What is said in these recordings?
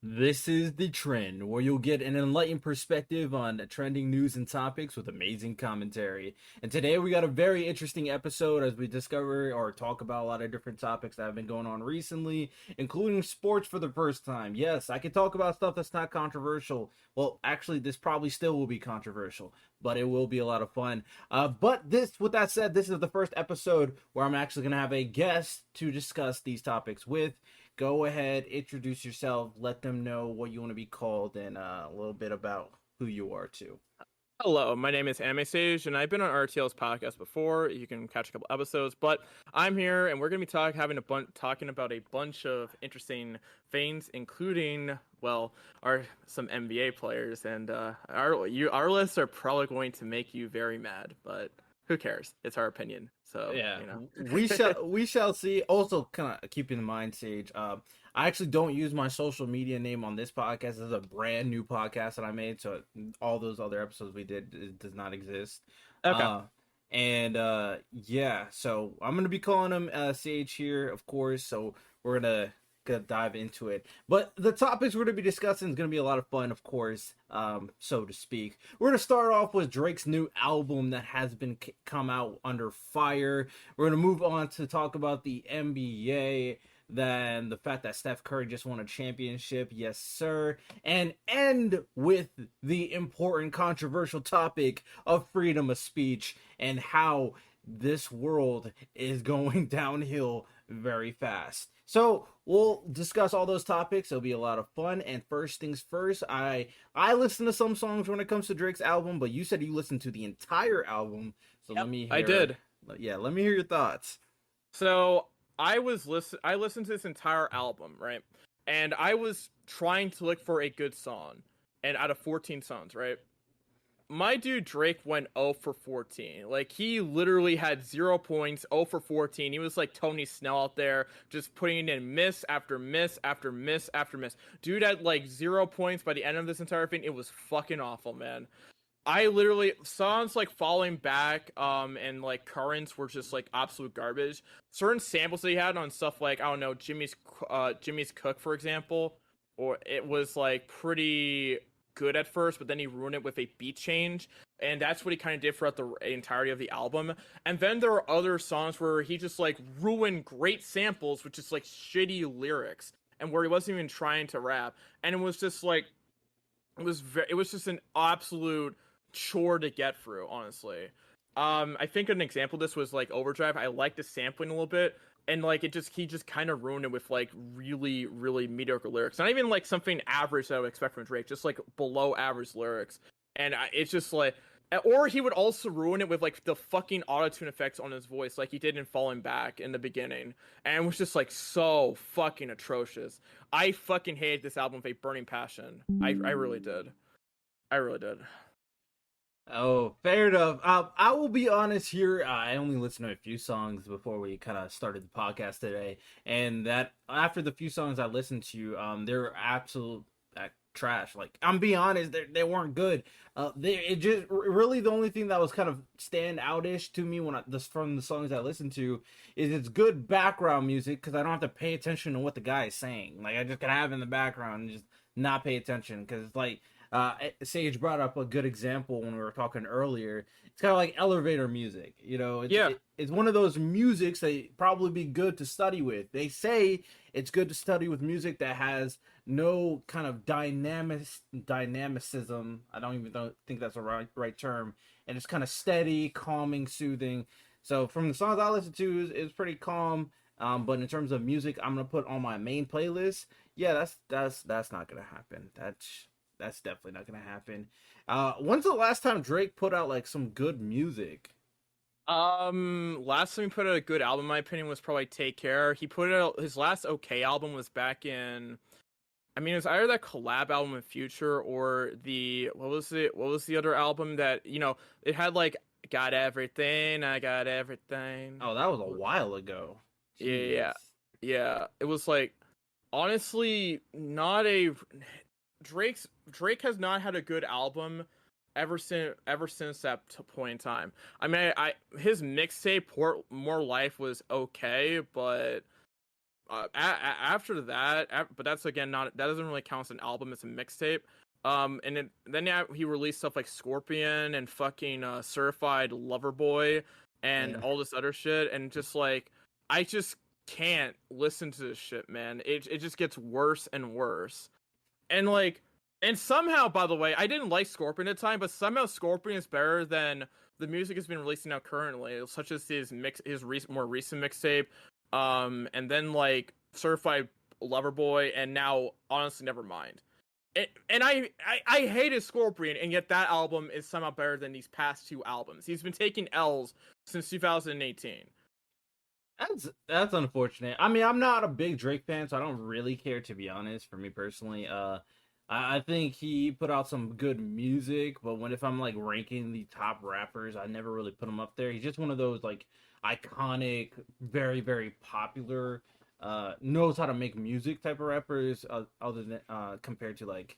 This is The Trend, where you'll get an enlightened perspective on trending news and topics with amazing commentary. And today we got a very interesting episode as we discover or talk about a lot of different topics that have been going on recently, including sports for the first time. Yes, I can talk about stuff that's not controversial. Well, actually, this probably still will be controversial, but it will be a lot of fun. With that said, this is the first episode where I'm actually going to have a guest to discuss these topics with. Go ahead, introduce yourself, let them know what you want to be called, and a little bit about who you are too. Hello, my name is Anime Sage, and I've been on RTL's podcast before. You can catch a couple episodes, but I'm here, and we're gonna be talking about a bunch of interesting things, including some NBA players, and our lists are probably going to make you very mad, but who cares? It's our opinion, so Yeah, you know. we shall see. Also, kind of keeping in mind, Sage. I actually don't use my social media name on this podcast. This is a brand new podcast that I made, so all those other episodes we did does not exist. Okay. Yeah, so I'm gonna be calling him Sage here, of course. So we're gonna dive into it. But the topics we're gonna be discussing is gonna be a lot of fun, of course, so to speak. We're gonna start off with Drake's new album that has been come out under fire. We're gonna move on to talk about the NBA, then the fact that Steph Curry just won a championship, yes sir, and end with the important controversial topic of freedom of speech and how this world is going downhill very fast. So we'll discuss all those topics. It'll be a lot of fun. And first things first, I listen to some songs when it comes to Drake's album, but you said you listened to the entire album. So Yep, let me hear. I did. Yeah, let me hear your thoughts. So I listened to this entire album, right? And I was trying to look for a good song. And out of 14 songs, right? My dude Drake went 0 for 14. Like, he literally had 0 points, 0 for 14. He was like Tony Snell out there, just putting in miss after miss after miss after miss. Dude had like 0 points by the end of this entire thing. It was fucking awful, man. I literally songs like Falling Back and like Currents were just like absolute garbage. Certain samples that he had on stuff like, I don't know, Jimmy's Cook, for example, or it was like pretty good at first, but then he ruined it with a beat change, and that's what he kind of did throughout the entirety of the album. And then there are other songs where he just like ruined great samples with just like shitty lyrics, and where he wasn't even trying to rap, and it was just like it was just an absolute chore to get through, honestly. I think an example of this was like Overdrive. I liked the sampling a little bit, and like he just kind of ruined it with like really really mediocre lyrics. Not even like something average that I would expect from Drake, just like below average lyrics. And it's just like, or he would also ruin it with like the fucking autotune effects on his voice, like he did in Falling Back in the beginning, and it was just like so fucking atrocious. I fucking hated this album with a burning passion. I really did. I really did. Oh, fair enough. I will be honest here. I only listened to a few songs before we kind of started the podcast today, and that after the few songs I listened to, they're absolute trash. Like, I'm being honest, they weren't good. It just really the only thing that was kind of stand outish to me when from the songs I listened to is it's good background music because I don't have to pay attention to what the guy is saying. Like, I just can have it in the background and just not pay attention because it's like Sage brought up a good example when we were talking earlier. It's kind of like elevator music, Yeah. It's one of those musics that probably be good to study with. They say it's good to study with music that has no kind of dynamicism. I don't think that's the right term, and it's kind of steady, calming, soothing. So from the songs I listen to, it's pretty calm. But in terms of music, I'm gonna put on my main playlist. Yeah, that's not gonna happen. That's definitely not gonna happen. When's the last time Drake put out like some good music? Last time he put out a good album, in my opinion, was probably Take Care. He put out his last okay album was back in, I mean, it was either that collab album with Future or the what was the other album that, it had like Got Everything, I Got Everything. Oh, that was a while ago. Yeah, Jeez. yeah. It was like, honestly, not a Drake has not had a good album ever since that point in time. I mean, I his mixtape More Life was okay, but after that, but that's again not that doesn't really count as an album. It's a mixtape. Then yeah, he released stuff like Scorpion and fucking Certified Lover Boy and Yeah. all this other shit, and just like I just can't listen to this shit, man. It just gets worse and worse, and like and somehow, by the way, I didn't like Scorpion at the time, but somehow Scorpion is better than the music has been releasing now currently, such as his more recent mixtape, and then like Certified Lover Boy, and now honestly, never mind. And I hated Scorpion, and yet that album is somehow better than these past two albums. He's been taking L's since 2018. That's unfortunate. I mean, I'm not a big Drake fan, so I don't really care, to be honest. For me personally, I think he put out some good music, but if I'm like ranking the top rappers, I never really put him up there. He's just one of those like iconic, very very popular, knows how to make music type of rappers. Other than compared to like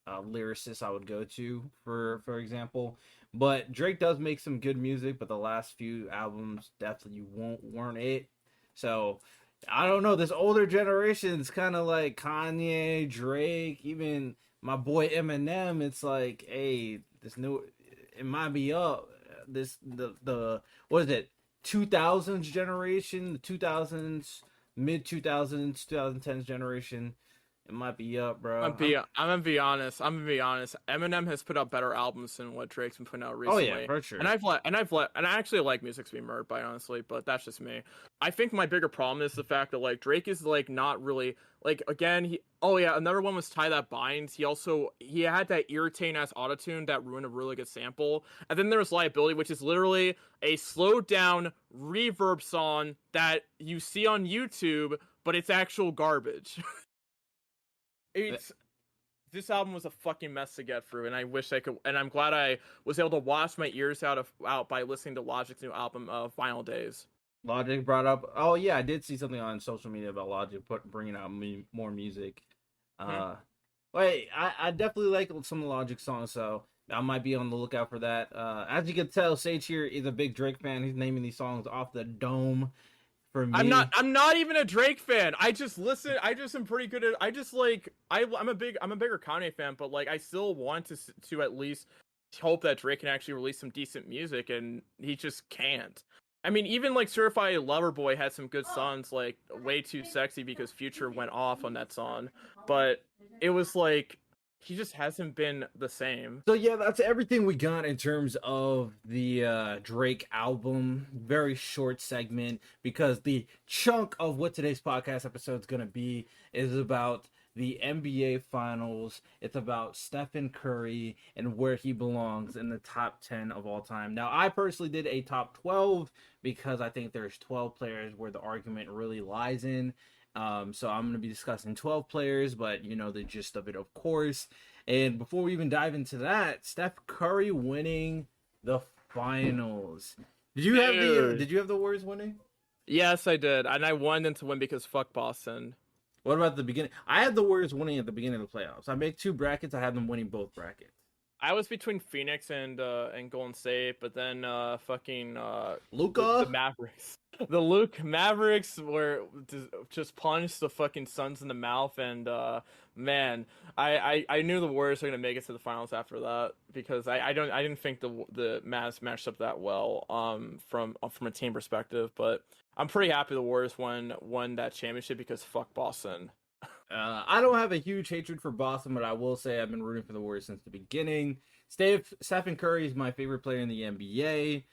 lyricists I would go to for example. But Drake does make some good music, but the last few albums definitely weren't it. So I don't know. This older generation's kind of like Kanye, Drake, even my boy Eminem. It's like, hey, it might be up. The what is it? 2000s generation, the 2000s, mid 2000s, 2010s generation. It might be up, bro. I'm gonna be honest. Eminem has put out better albums than what Drake's been putting out recently. Oh yeah, for sure. And I actually like Music to Be Murdered by, honestly, but that's just me. I think my bigger problem is the fact that like Drake is like not really like again. Another one was Tie That Binds. He had that irritating ass autotune that ruined a really good sample. And then there was Liability, which is literally a slowed down reverb song that you see on YouTube, but it's actual garbage. This album was a fucking mess to get through, and I wish I could. And I'm glad I was able to wash my ears out by listening to Logic's new album, Final Days. Logic brought up. Oh yeah, I did see something on social media about Logic bringing out more music. Wait, I definitely like some of the Logic songs, so I might be on the lookout for that. As you can tell, Sage here is a big Drake fan. He's naming these songs off the dome. For me. I'm not even a Drake fan. I just listen. I just am pretty good at. I just like. I'm a bigger Kanye fan, but like I still want to at least hope that Drake can actually release some decent music, and he just can't. I mean, even like Certified Lover Boy had some good songs, like Way Too Sexy, because Future went off on that song, but it was like he just hasn't been the same. So yeah, that's everything we got in terms of the Drake album. Very short segment, because the chunk of what today's podcast episode is going to be is about the NBA Finals. It's about Stephen Curry and where he belongs in the top 10 of all time. Now, I personally did a top 12 because I think there's 12 players where the argument really lies in. So I'm going to be discussing 12 players, but you know the gist of it, of course. And before we even dive into that, Steph Curry winning the finals. Did you have the Warriors winning? Yes, I did, and I wanted them to win because fuck Boston. What about the beginning? I had the Warriors winning at the beginning of the playoffs. I made 2 brackets. I had them winning both brackets. I was between Phoenix and Golden State, but then Luka, the Mavericks. The Luke Mavericks were just punched the fucking Suns in the mouth, and man, I knew the Warriors were gonna make it to the finals after that, because I didn't think the Mavs matched up that well from a team perspective, but I'm pretty happy the Warriors won that championship because fuck Boston. I don't have a huge hatred for Boston, but I will say I've been rooting for the Warriors since the beginning. Stephen Curry is my favorite player in the NBA.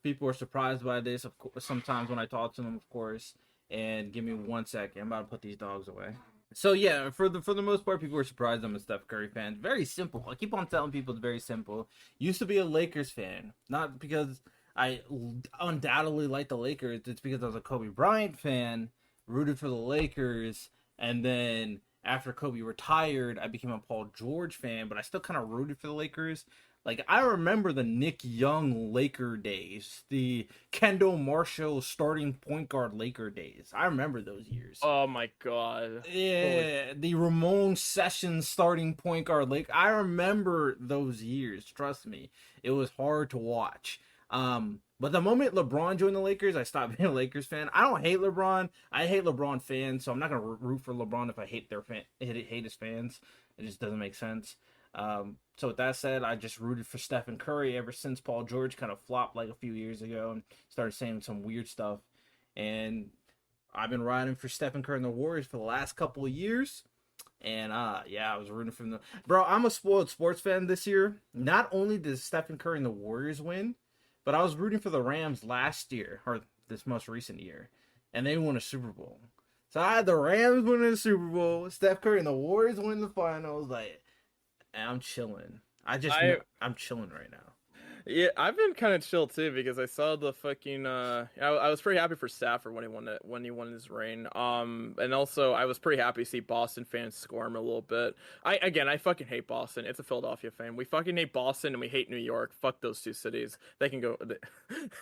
People are surprised by this, of course, sometimes when I talk to them, of course. And give me 1 second. I'm about to put these dogs away. So yeah, for the most part, people are surprised I'm a Steph Curry fan. Very simple. I keep on telling people it's very simple. Used to be a Lakers fan, not because I undoubtedly like the Lakers. It's because I was a Kobe Bryant fan, rooted for the Lakers. And then after Kobe retired, I became a Paul George fan, but I still kind of rooted for the Lakers. Like, I remember the Nick Young Laker days, the Kendall Marshall starting point guard Laker days. I remember those years. Oh my god. Yeah, the Ramon Sessions starting point guard Laker. I remember those years. Trust me, it was hard to watch. But the moment LeBron joined the Lakers, I stopped being a Lakers fan. I don't hate LeBron. I hate LeBron fans, so I'm not gonna root for LeBron if I hate hate his fans. It just doesn't make sense. So with that said, I just rooted for Stephen Curry ever since Paul George kind of flopped like a few years ago and started saying some weird stuff. And I've been riding for Stephen Curry and the Warriors for the last couple of years. And yeah, I was rooting for them. Bro, I'm a spoiled sports fan this year. Not only did Stephen Curry and the Warriors win, but I was rooting for the Rams last year, or this most recent year, and they won a Super Bowl. So I had the Rams winning the Super Bowl, Steph Curry and the Warriors winning the finals. Like, and I'm chilling. I'm chilling right now. Yeah, I've been kind of chill too because I saw the fucking. I was pretty happy for Stafford when he won his reign. And also I was pretty happy to see Boston fans squirm a little bit. I fucking hate Boston. It's a Philadelphia fan. We fucking hate Boston and we hate New York. Fuck those two cities. They can go.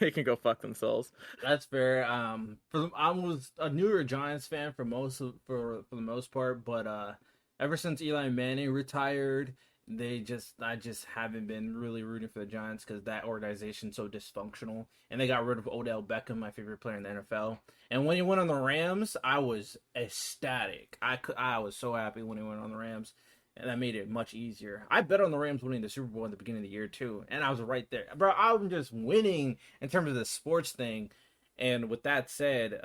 They can go fuck themselves. That's fair. I was a New York Giants fan for the most part, but ever since Eli Manning retired, I just haven't been really rooting for the Giants because that organization's so dysfunctional, and they got rid of Odell Beckham, my favorite player in the NFL. And when he went on the Rams, I was ecstatic. I was so happy when he went on the Rams, and that made it much easier. I bet on the Rams winning the Super Bowl in the beginning of the year too, and I was right there, bro. I'm just winning in terms of the sports thing. And with that said,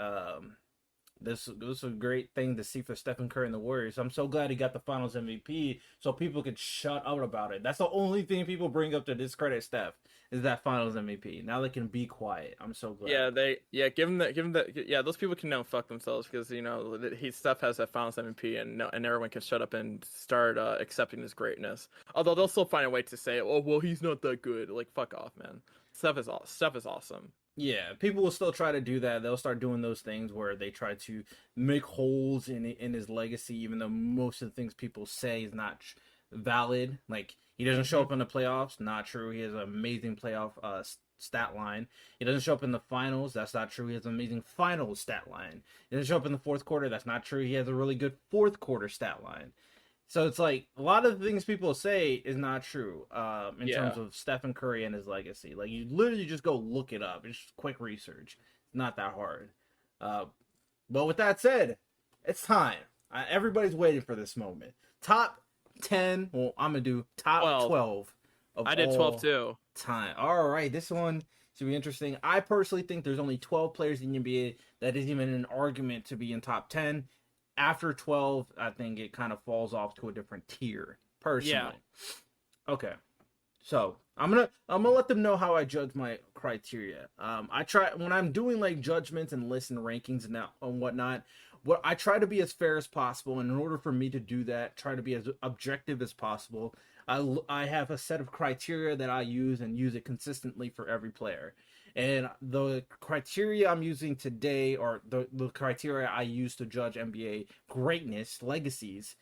this was a great thing to see for Stephen Curry and the Warriors. I'm so glad he got the Finals MVP, so people could shut up about it. That's the only thing people bring up to discredit Steph is that Finals MVP. Now they can be quiet. I'm so glad. Give him that. Yeah, those people can now fuck themselves because Steph has that Finals MVP and everyone can shut up and start accepting his greatness. Although they'll still find a way to say, oh well, he's not that good. Like fuck off, man. Steph is awesome. Yeah, people will still try to do that. They'll start doing those things where they try to make holes in his legacy, even though most of the things people say is not valid. Like he doesn't show up in the playoffs, not true. He has an amazing playoff stat line. He doesn't show up in the finals, that's not true. He has an amazing finals stat line. He doesn't show up in the fourth quarter, that's not true. He has a really good fourth quarter stat line. So it's like a lot of the things people say is not true in terms of Stephen Curry and his legacy. Like you literally just go look it up. It's just quick research. It's not that hard. But with that said, it's time. Everybody's waiting for this moment. Top 10. Well, I'm gonna do top 12. I did 12 too. Time. All right, this one should be interesting. I personally think there's only 12 players in the NBA that isn't even an argument to be in top 10. After 12, I think it kind of falls off to a different tier, personally. Yeah. Okay. So I'm gonna let them know how I judge my criteria. I try when I'm doing like judgments and lists and rankings and whatnot. What I try to be as fair as possible, and in order for me to do that, try to be as objective as possible. I have a set of criteria that I use and use it consistently for every player. And the criteria I'm using today are the criteria I use to judge NBA greatness, legacies,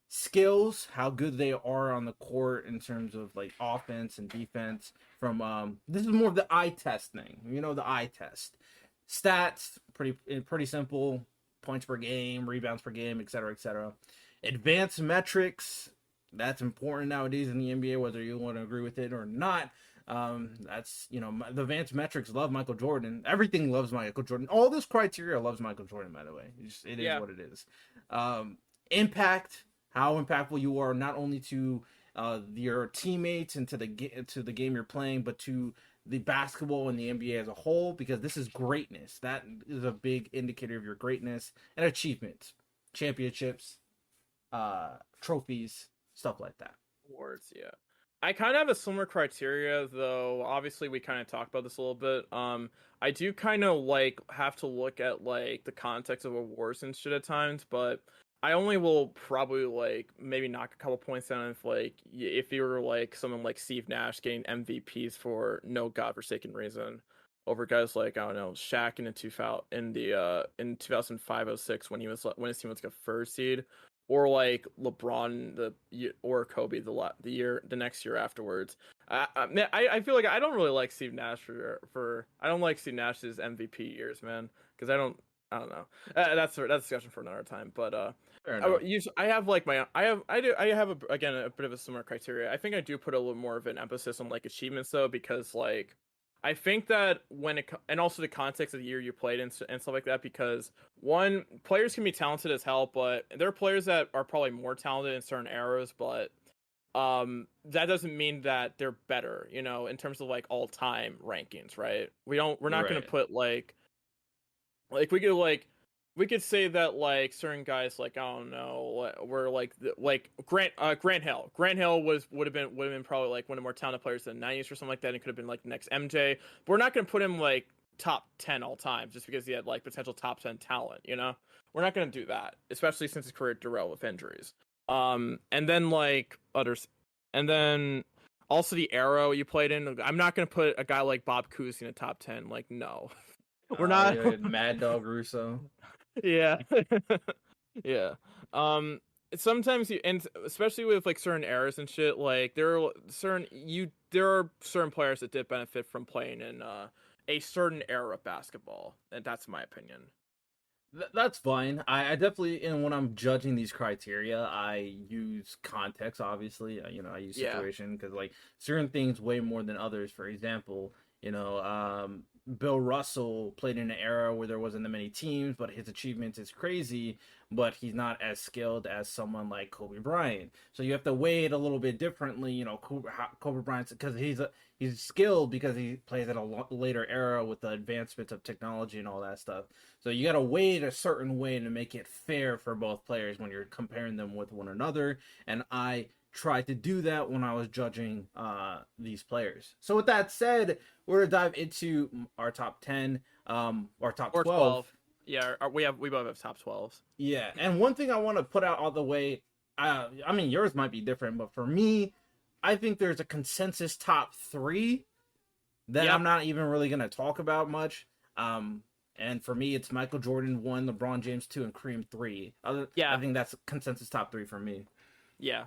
skills, how good they are on the court in terms of like offense and defense. From this is more of the eye test thing, the eye test. Stats, pretty simple, points per game, rebounds per game, etc., etc. Advanced metrics, that's important nowadays in the NBA, whether you want to agree with it or not. That's the advanced metrics love Michael Jordan. Everything loves Michael Jordan. All this criteria loves Michael Jordan, by the way. It is what it is. Impact, how impactful you are not only to your teammates and to the game you're playing, but to the basketball and the NBA as a whole, because this is greatness. That is a big indicator of your greatness and achievements, championships, trophies, stuff like that. Awards, yeah. I kind of have a similar criteria, though. Obviously, we kind of talked about this a little bit. I do kind of have to look at the context of awards and shit at times, but I only will probably maybe knock a couple points down if you were someone like Steve Nash getting MVPs for no godforsaken reason over guys like, I don't know, Shaq in 2005-06 when his team was a first seed. Or LeBron or Kobe the next year afterwards. I feel like I don't really like Steve Nash I don't like Steve Nash's MVP years, man, because I don't know. That's a discussion for another time. But I have again a bit of a similar criteria. I think I do put a little more of an emphasis on achievements though, because I think that and also the context of the year you played and stuff like that, because one, players can be talented as hell, but there are players that are probably more talented in certain eras, but that doesn't mean that they're better, in terms of like all time rankings, right? We're not gonna Right. put like we could say that like certain guys, like, I don't know, were like Grant Hill. Grant Hill would have been probably like one of the more talented players in the 90s or something like that, and could have been like the next MJ. But we're not gonna put him like top 10 all time just because he had like potential top 10 talent. We're not gonna do that, especially since his career derailed with injuries. And then like others, and then also the era you played in. I'm not gonna put a guy like Bob Cousy in a top 10. Like, no, we're not. Yeah, Mad Dog Russo. Yeah. Yeah. Um Sometimes and especially with like certain eras and shit, like there are certain players that did benefit from playing in a certain era of basketball, and that's my opinion. That's fine. I definitely, and when I'm judging these criteria, I use context. Obviously, I use Yeah. situation because like certain things way more than others. For example, Bill Russell played in an era where there wasn't that many teams, but his achievements is crazy. But he's not as skilled as someone like Kobe Bryant. So you have to weigh it a little bit differently. Kobe Bryant, because he's skilled because he plays at a later era with the advancements of technology and all that stuff. So you got to weigh it a certain way to make it fair for both players when you're comparing them with one another. And I tried to do that when I was judging these players. So with that said, we're gonna dive into our top 10, our top Or 12. 12. Yeah, we both have top 12s. Yeah, and one thing I want to put out all the way, I mean yours might be different, but for me, I think there's a consensus top 3 that Yep. I'm not even really gonna talk about much. And for me, it's Michael Jordan 1, LeBron James 2, and Kareem 3. Yeah. I think that's consensus top 3 for me. Yeah.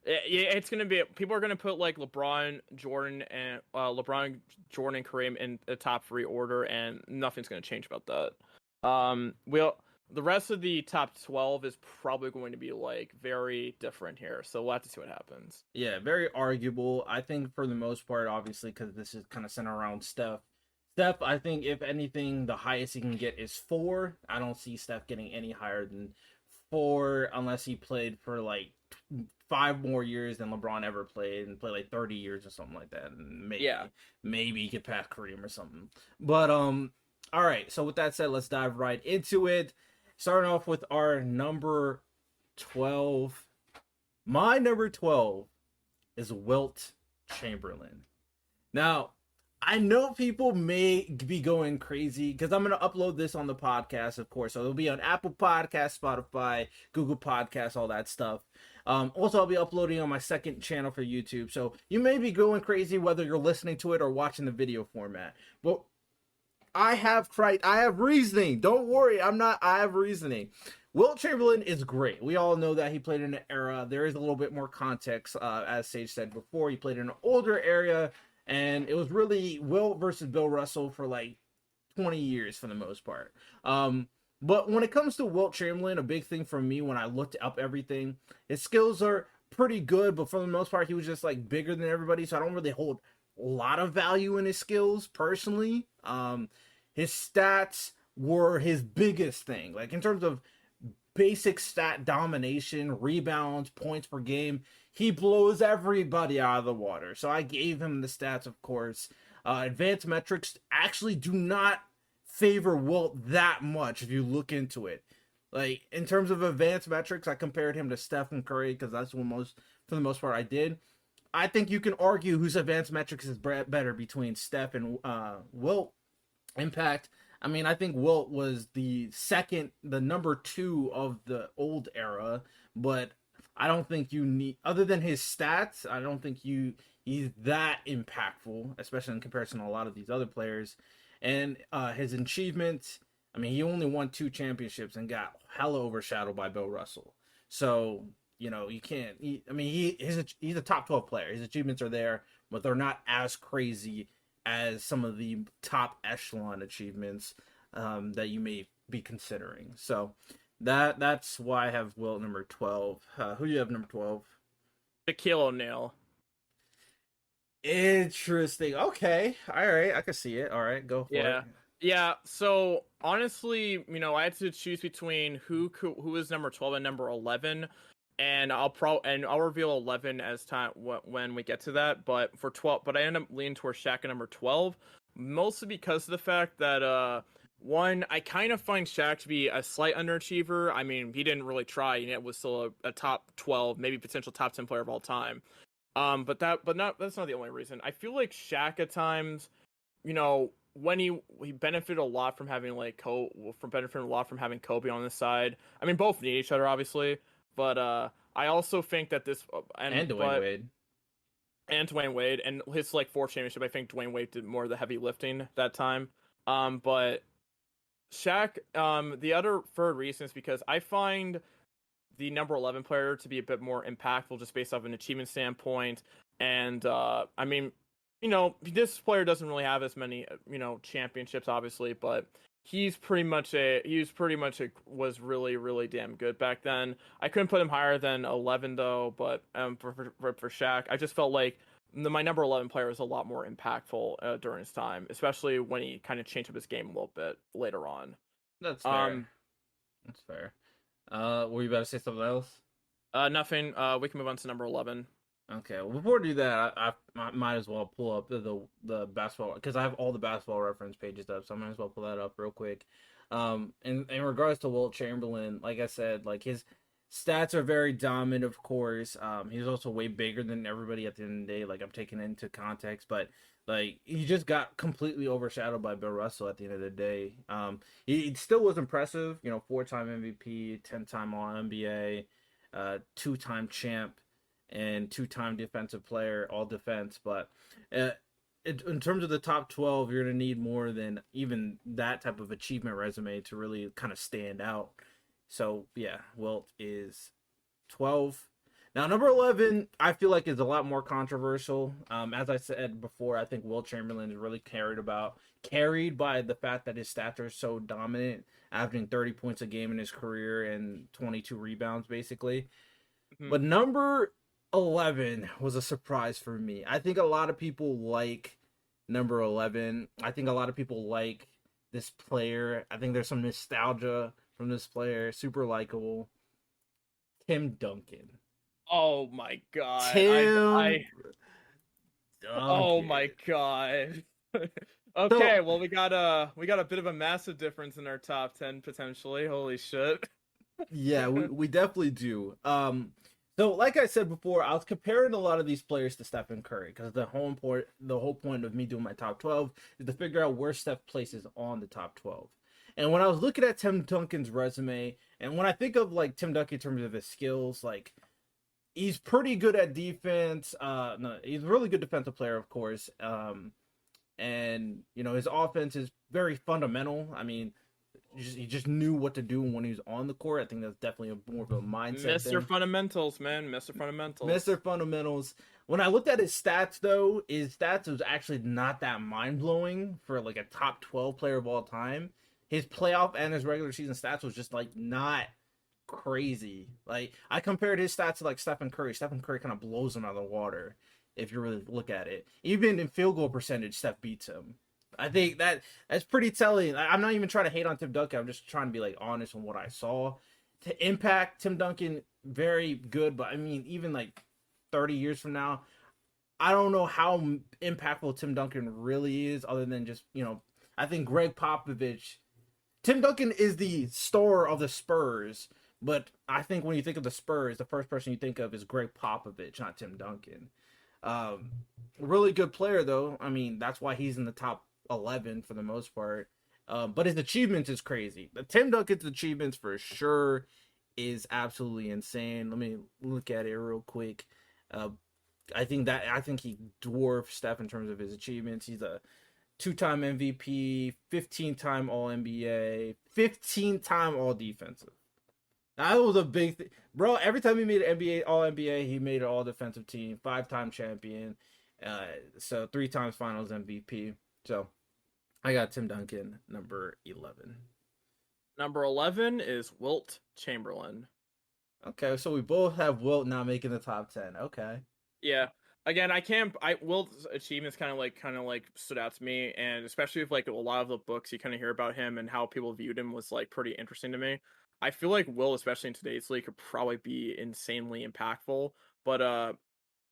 Yeah, it's gonna be, people are gonna put like LeBron, Jordan, and Kareem in the top 3 order, and nothing's gonna change about that. The rest of the top 12 is probably going to be like very different here, so we'll have to see what happens. Yeah, very arguable. I think for the most part, obviously, because this is kind of centered around Steph. Steph, I think if anything, the highest he can get is 4. I don't see Steph getting any higher than 4 unless he played for like 5 more years than LeBron ever played and played like 30 years or something like that. And maybe he could pass Kareem or something. But all right. So with that said, let's dive right into it. Starting off with our number 12. My number 12 is Wilt Chamberlain. Now, I know people may be going crazy because I'm going to upload this on the podcast, of course. So it'll be on Apple Podcasts, Spotify, Google Podcasts, all that stuff. Also, I'll be uploading on my second channel for YouTube. So you may be going crazy whether you're listening to it or watching the video format. But I have reasoning. Don't worry, I have reasoning. Wilt Chamberlain is great. We all know that he played in an era. There is a little bit more context, as Sage said before. He played in an older area, and it was really Wilt versus Bill Russell for like 20 years for the most part. But when it comes to Wilt Chamberlain, a big thing for me when I looked up everything, his skills are pretty good, but for the most part, he was just like bigger than everybody, so I don't really hold a lot of value in his skills personally. His stats were his biggest thing. Like in terms of basic stat domination, rebounds, points per game, he blows everybody out of the water. So I gave him the stats, of course. Advanced metrics actually do not favor Wilt that much if you look into it. Like in terms of advanced metrics, I compared him to Stephen Curry because that's for the most part I did. I think you can argue whose advanced metrics is better between Steph and Wilt. Impact. I mean, I think Wilt was the number 2 of the old era, but I don't think you need, other than his stats, I don't think he's that impactful, especially in comparison to a lot of these other players. And his achievements, I mean, he only won 2 championships and got hella overshadowed by Bill Russell. So, you can't, he's a top 12 player. His achievements are there, but they're not as crazy as some of the top echelon achievements that you may be considering. So that's why I have Wilt number 12. Who do you have number 12? Shaquille O'Neal. Interesting. Okay. All right. I can see it. All right. Go for it. Yeah. Yeah, so honestly, I had to choose between who is number 12 and number 11, and I'll reveal 11 as time when we get to that, but for 12, but I end up leaning towards Shaq at number 12, mostly because of the fact that one, I kind of find Shaq to be a slight underachiever. I mean, he didn't really try, and it was still a top 12, maybe potential top 10 player of all time. That's not the only reason. I feel like Shaq at times, when he benefited a lot from having Kobe on the side. I mean, both need each other obviously, but I also think that this And Dwayne Wade. and Dwayne Wade and his fourth championship, I think Dwayne Wade did more of the heavy lifting that time. But Shaq, the other third reason is because I find the number 11 player to be a bit more impactful just based off an achievement standpoint. And I mean, this player doesn't really have as many, championships, obviously, but was really, really damn good back then. I couldn't put him higher than 11 though, but for Shaq, I just felt like my number 11 player was a lot more impactful during his time, especially when he kind of changed up his game a little bit later on. That's fair. That's fair. Were you about to say something else? Nothing. We can move on to number 11. Okay. Well, before we do that, I might as well pull up the basketball, because I have all the basketball reference pages up, so I might as well pull that up real quick. In regards to Wilt Chamberlain, like I said, like his stats are very dominant, of course. He's also way bigger than everybody at the end of the day. Like, I'm taking it into context, but like he just got completely overshadowed by Bill Russell at the end of the day. He still was impressive. 4-time MVP, 10-time All NBA, 2-time champ, and 2-time defensive player, all defense. But in terms of the top 12, you're going to need more than even that type of achievement resume to really kind of stand out. So, yeah, Wilt is 12. Now, number 11, I feel like is a lot more controversial. As I said before, I think Wilt Chamberlain is really carried by the fact that his stats are so dominant, averaging 30 points a game in his career and 22 rebounds, basically. Mm-hmm. But number 11 was a surprise for me. I think a lot of people like number 11. I think a lot of people like this player. I think there's some nostalgia from this player. Super likable. Tim Duncan. Oh my god. Tim Oh my god. Okay, well we got a bit of a massive difference in our top 10 potentially. Holy shit. Yeah, we definitely do. So, like I said before, I was comparing a lot of these players to Stephen Curry, because the whole point of me doing my top 12 is to figure out where Steph places on the top 12. And when I was looking at Tim Duncan's resume, and when I think of like Tim Duncan in terms of his skills, like he's pretty good at defense. No, he's a really good defensive player, of course. And his offense is very fundamental. I mean, he just knew what to do when he was on the court. I think that's definitely more of a mindset. Mr. Fundamentals, man. Mr. Fundamentals. Mr. Fundamentals. When I looked at his stats, though, his stats was actually not that mind-blowing for like a top 12 player of all time. His playoff and his regular season stats was just like not crazy. Like, I compared his stats to like Stephen Curry. Stephen Curry kind of blows him out of the water if you really look at it. Even in field goal percentage, Steph beats him. I think that's pretty telling. I'm not even trying to hate on Tim Duncan. I'm just trying to be like honest on what I saw. To impact Tim Duncan, very good. But I mean, even like 30 years from now, I don't know how impactful Tim Duncan really is, other than just, I think Greg Popovich. Tim Duncan is the star of the Spurs, but I think when you think of the Spurs, the first person you think of is Greg Popovich, not Tim Duncan. Really good player, though. I mean, that's why he's in the top 11 for the most part. But his achievements is crazy. Tim Duncan's achievements for sure is absolutely insane. Let me look at it real quick. I think he dwarfs Steph in terms of his achievements. He's a 2-time MVP, 15-time All NBA, 15-time All Defensive. That was a big thing, bro. Every time he made an NBA All NBA, he made an All Defensive team, 5-time champion, so 3 times Finals MVP. So I got Tim Duncan, number 11. Number 11 is Wilt Chamberlain. Okay, so we both have Wilt not making the top 10. Okay. Yeah. again, I can't. Will's achievements kind of like stood out to me, and especially with like a lot of the books you kind of hear about him and how people viewed him was like pretty interesting to me. I feel like Will, especially in today's league, could probably be insanely impactful. But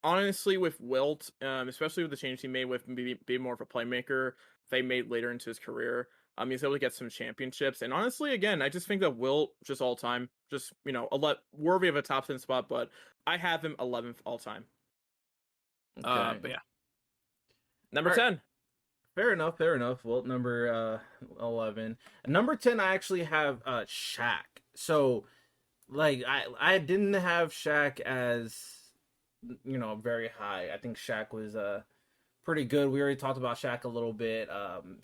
honestly, with Wilt, especially with the change he made with being more of a playmaker, they made later into his career. He's able to get some championships, and honestly, again, I just think that Wilt just all time, just worthy of a top 10 spot. But I have him 11th all time. Okay. But yeah, number All right. 10. Fair enough. Fair enough. Well, number 11. Number 10, I actually have Shaq. So, like, I didn't have Shaq as very high. I think Shaq was pretty good. We already talked about Shaq a little bit.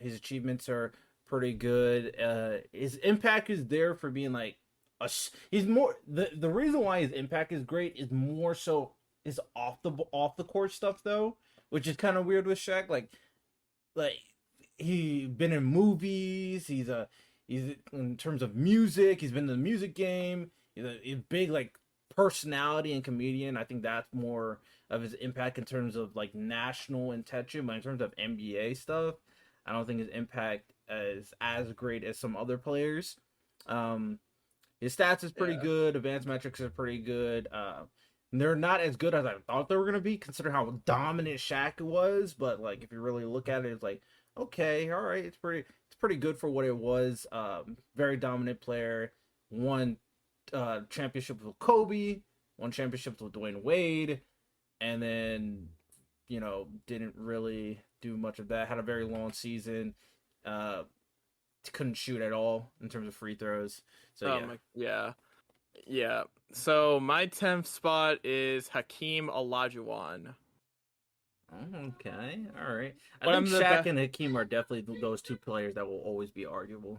His achievements are pretty good. His impact is there for being like he's more the reason why his impact is great is more so is off the court stuff though, which is kind of weird with Shaq. Like he been in movies. He's in terms of music. He's been in the music game. He's a big like personality and comedian. I think that's more of his impact in terms of like national intention, but in terms of NBA stuff, I don't think his impact is as great as some other players. Um, his stats is pretty Yeah. good. Advanced metrics are pretty good. They're not as good as I thought they were gonna be, considering how dominant Shaq was. But like, if you really look at it, it's like, okay, all right, it's pretty good for what it was. Very dominant player. Won championships with Kobe. Won championships with Dwayne Wade, and then didn't really do much of that. Had a very long season. Uh, couldn't shoot at all in terms of free throws. So yeah. Yeah. So my 10th spot is Hakeem Olajuwon. Okay, all right. I But think I'm the Shaq best. and Hakeem are definitely those two players that will always be arguable.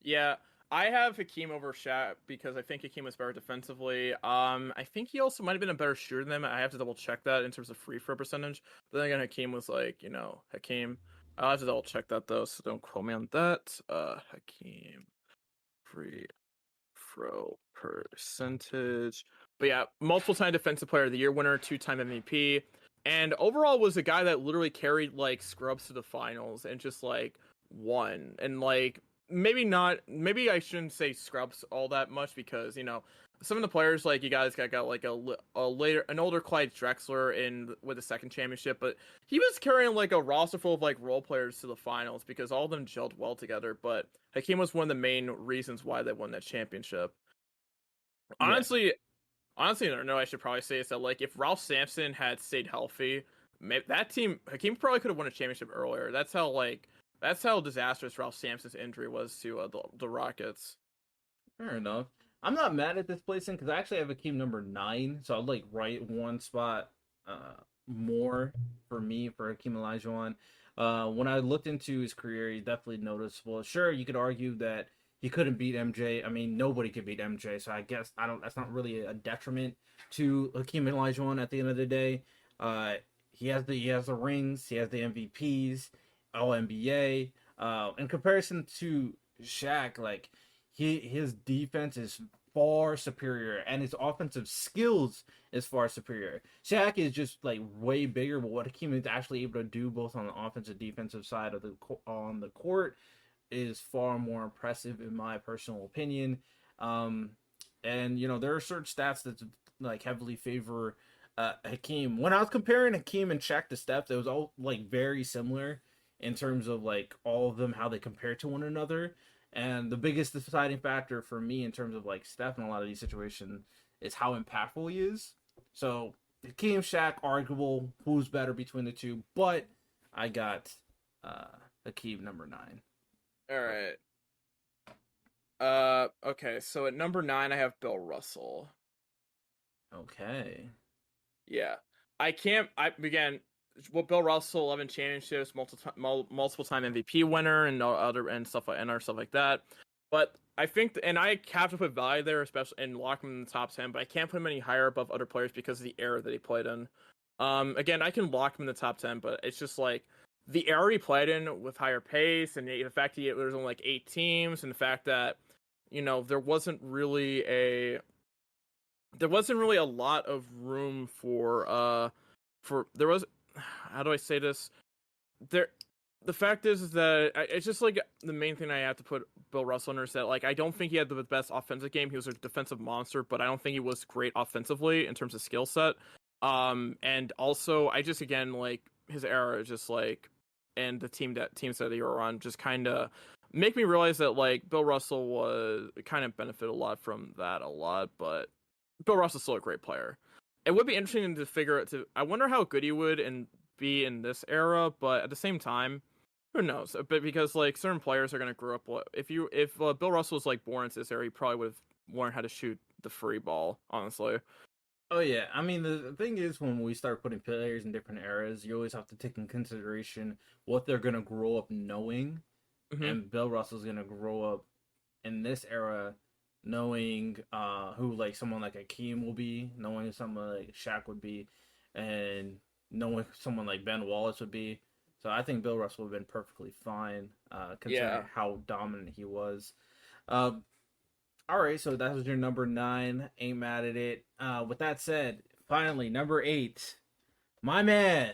Yeah, I have Hakeem over Shaq because I think Hakeem was better defensively. I think he also might have been a better shooter than them. I have to double check that in terms of free throw percentage. But then again, Hakeem was like, Hakeem. I'll have to double check that though, so don't quote me on that. Hakeem free throw percentage. But yeah, multiple time defensive player of the year winner, 2-time MVP. And overall was a guy that literally carried like scrubs to the finals and just like won. And like maybe I shouldn't say scrubs all that much because some of the players like you guys got like an older Clyde Drexler in with the second championship, but he was carrying like a roster full of like role players to the finals because all of them gelled well together. But Hakeem was one of the main reasons why they won that championship. Yeah. Honestly, I don't know. I should probably say is that like if Ralph Sampson had stayed healthy, that team Hakeem probably could have won a championship earlier. That's how disastrous Ralph Sampson's injury was to the Rockets. Fair enough. I'm not mad at this placing because I actually have Hakeem number 9, so I'd like right one spot more for me for Hakeem Olajuwon. When I looked into his career, he definitely noticeable. Sure, you could argue that he couldn't beat MJ. I mean, nobody could beat MJ, so I guess I don't. That's not really a detriment to Hakeem Olajuwon at the end of the day. He has the rings, he has the MVPs, All NBA. In comparison to Shaq, like his defense is far superior and his offensive skills is far superior. Shaq is just like way bigger, but what Hakeem is actually able to do both on the offensive defensive side of the on the court is far more impressive in my personal opinion. Um, and there are certain stats that like heavily favor Hakeem. When I was comparing Hakeem and Shaq to Steph, it was all like very similar in terms of like all of them how they compare to one another. And the biggest deciding factor for me in terms of like Steph in a lot of these situations is how impactful he is. So Hakeem, Shaq, arguable who's better between the two, but I got uh Hakeem number 9. All right. Okay. So at number 9, I have Bill Russell. Okay. Yeah. I can't. I Again. Well, Bill Russell, 11 championships, multiple time MVP winner, and other and stuff like and other stuff like that. But I think, and I have to put value there, especially and lock him in the top 10. But I can't put him any higher above other players because of the era that he played in. Again, I can lock him in the top 10, but it's just like the era he played in with higher pace, and the fact there was only like 8 teams, and the fact that there wasn't really a lot of room for there was, how do I say this? There, the fact is that it's just like the main thing I have to put Bill Russell under is that like I don't think he had the best offensive game. He was a defensive monster, but I don't think he was great offensively in terms of skill set. And also I just again like his era is just like, and the teams that he were on just kind of make me realize that like Bill Russell was kind of benefited a lot from that a lot, but Bill Russell's still a great player. It would be interesting to figure out. I wonder how good he would be in this era, but at the same time, who knows? But because like certain players are gonna grow up. If Bill Russell was like born into this era, he probably would have learned how to shoot the free ball. Honestly. Oh yeah, I mean the thing is when we start putting players in different eras, you always have to take in consideration what they're gonna grow up knowing, Mm-hmm. and Bill Russell's gonna grow up in this era knowing who like someone like Akeem will be, knowing someone like Shaq would be, and knowing someone like Ben Wallace would be. So I think Bill Russell would have been perfectly fine, considering how dominant he was. Uh, all right, so that was your number 9. Ain't mad at it. With that said, finally number 8, my man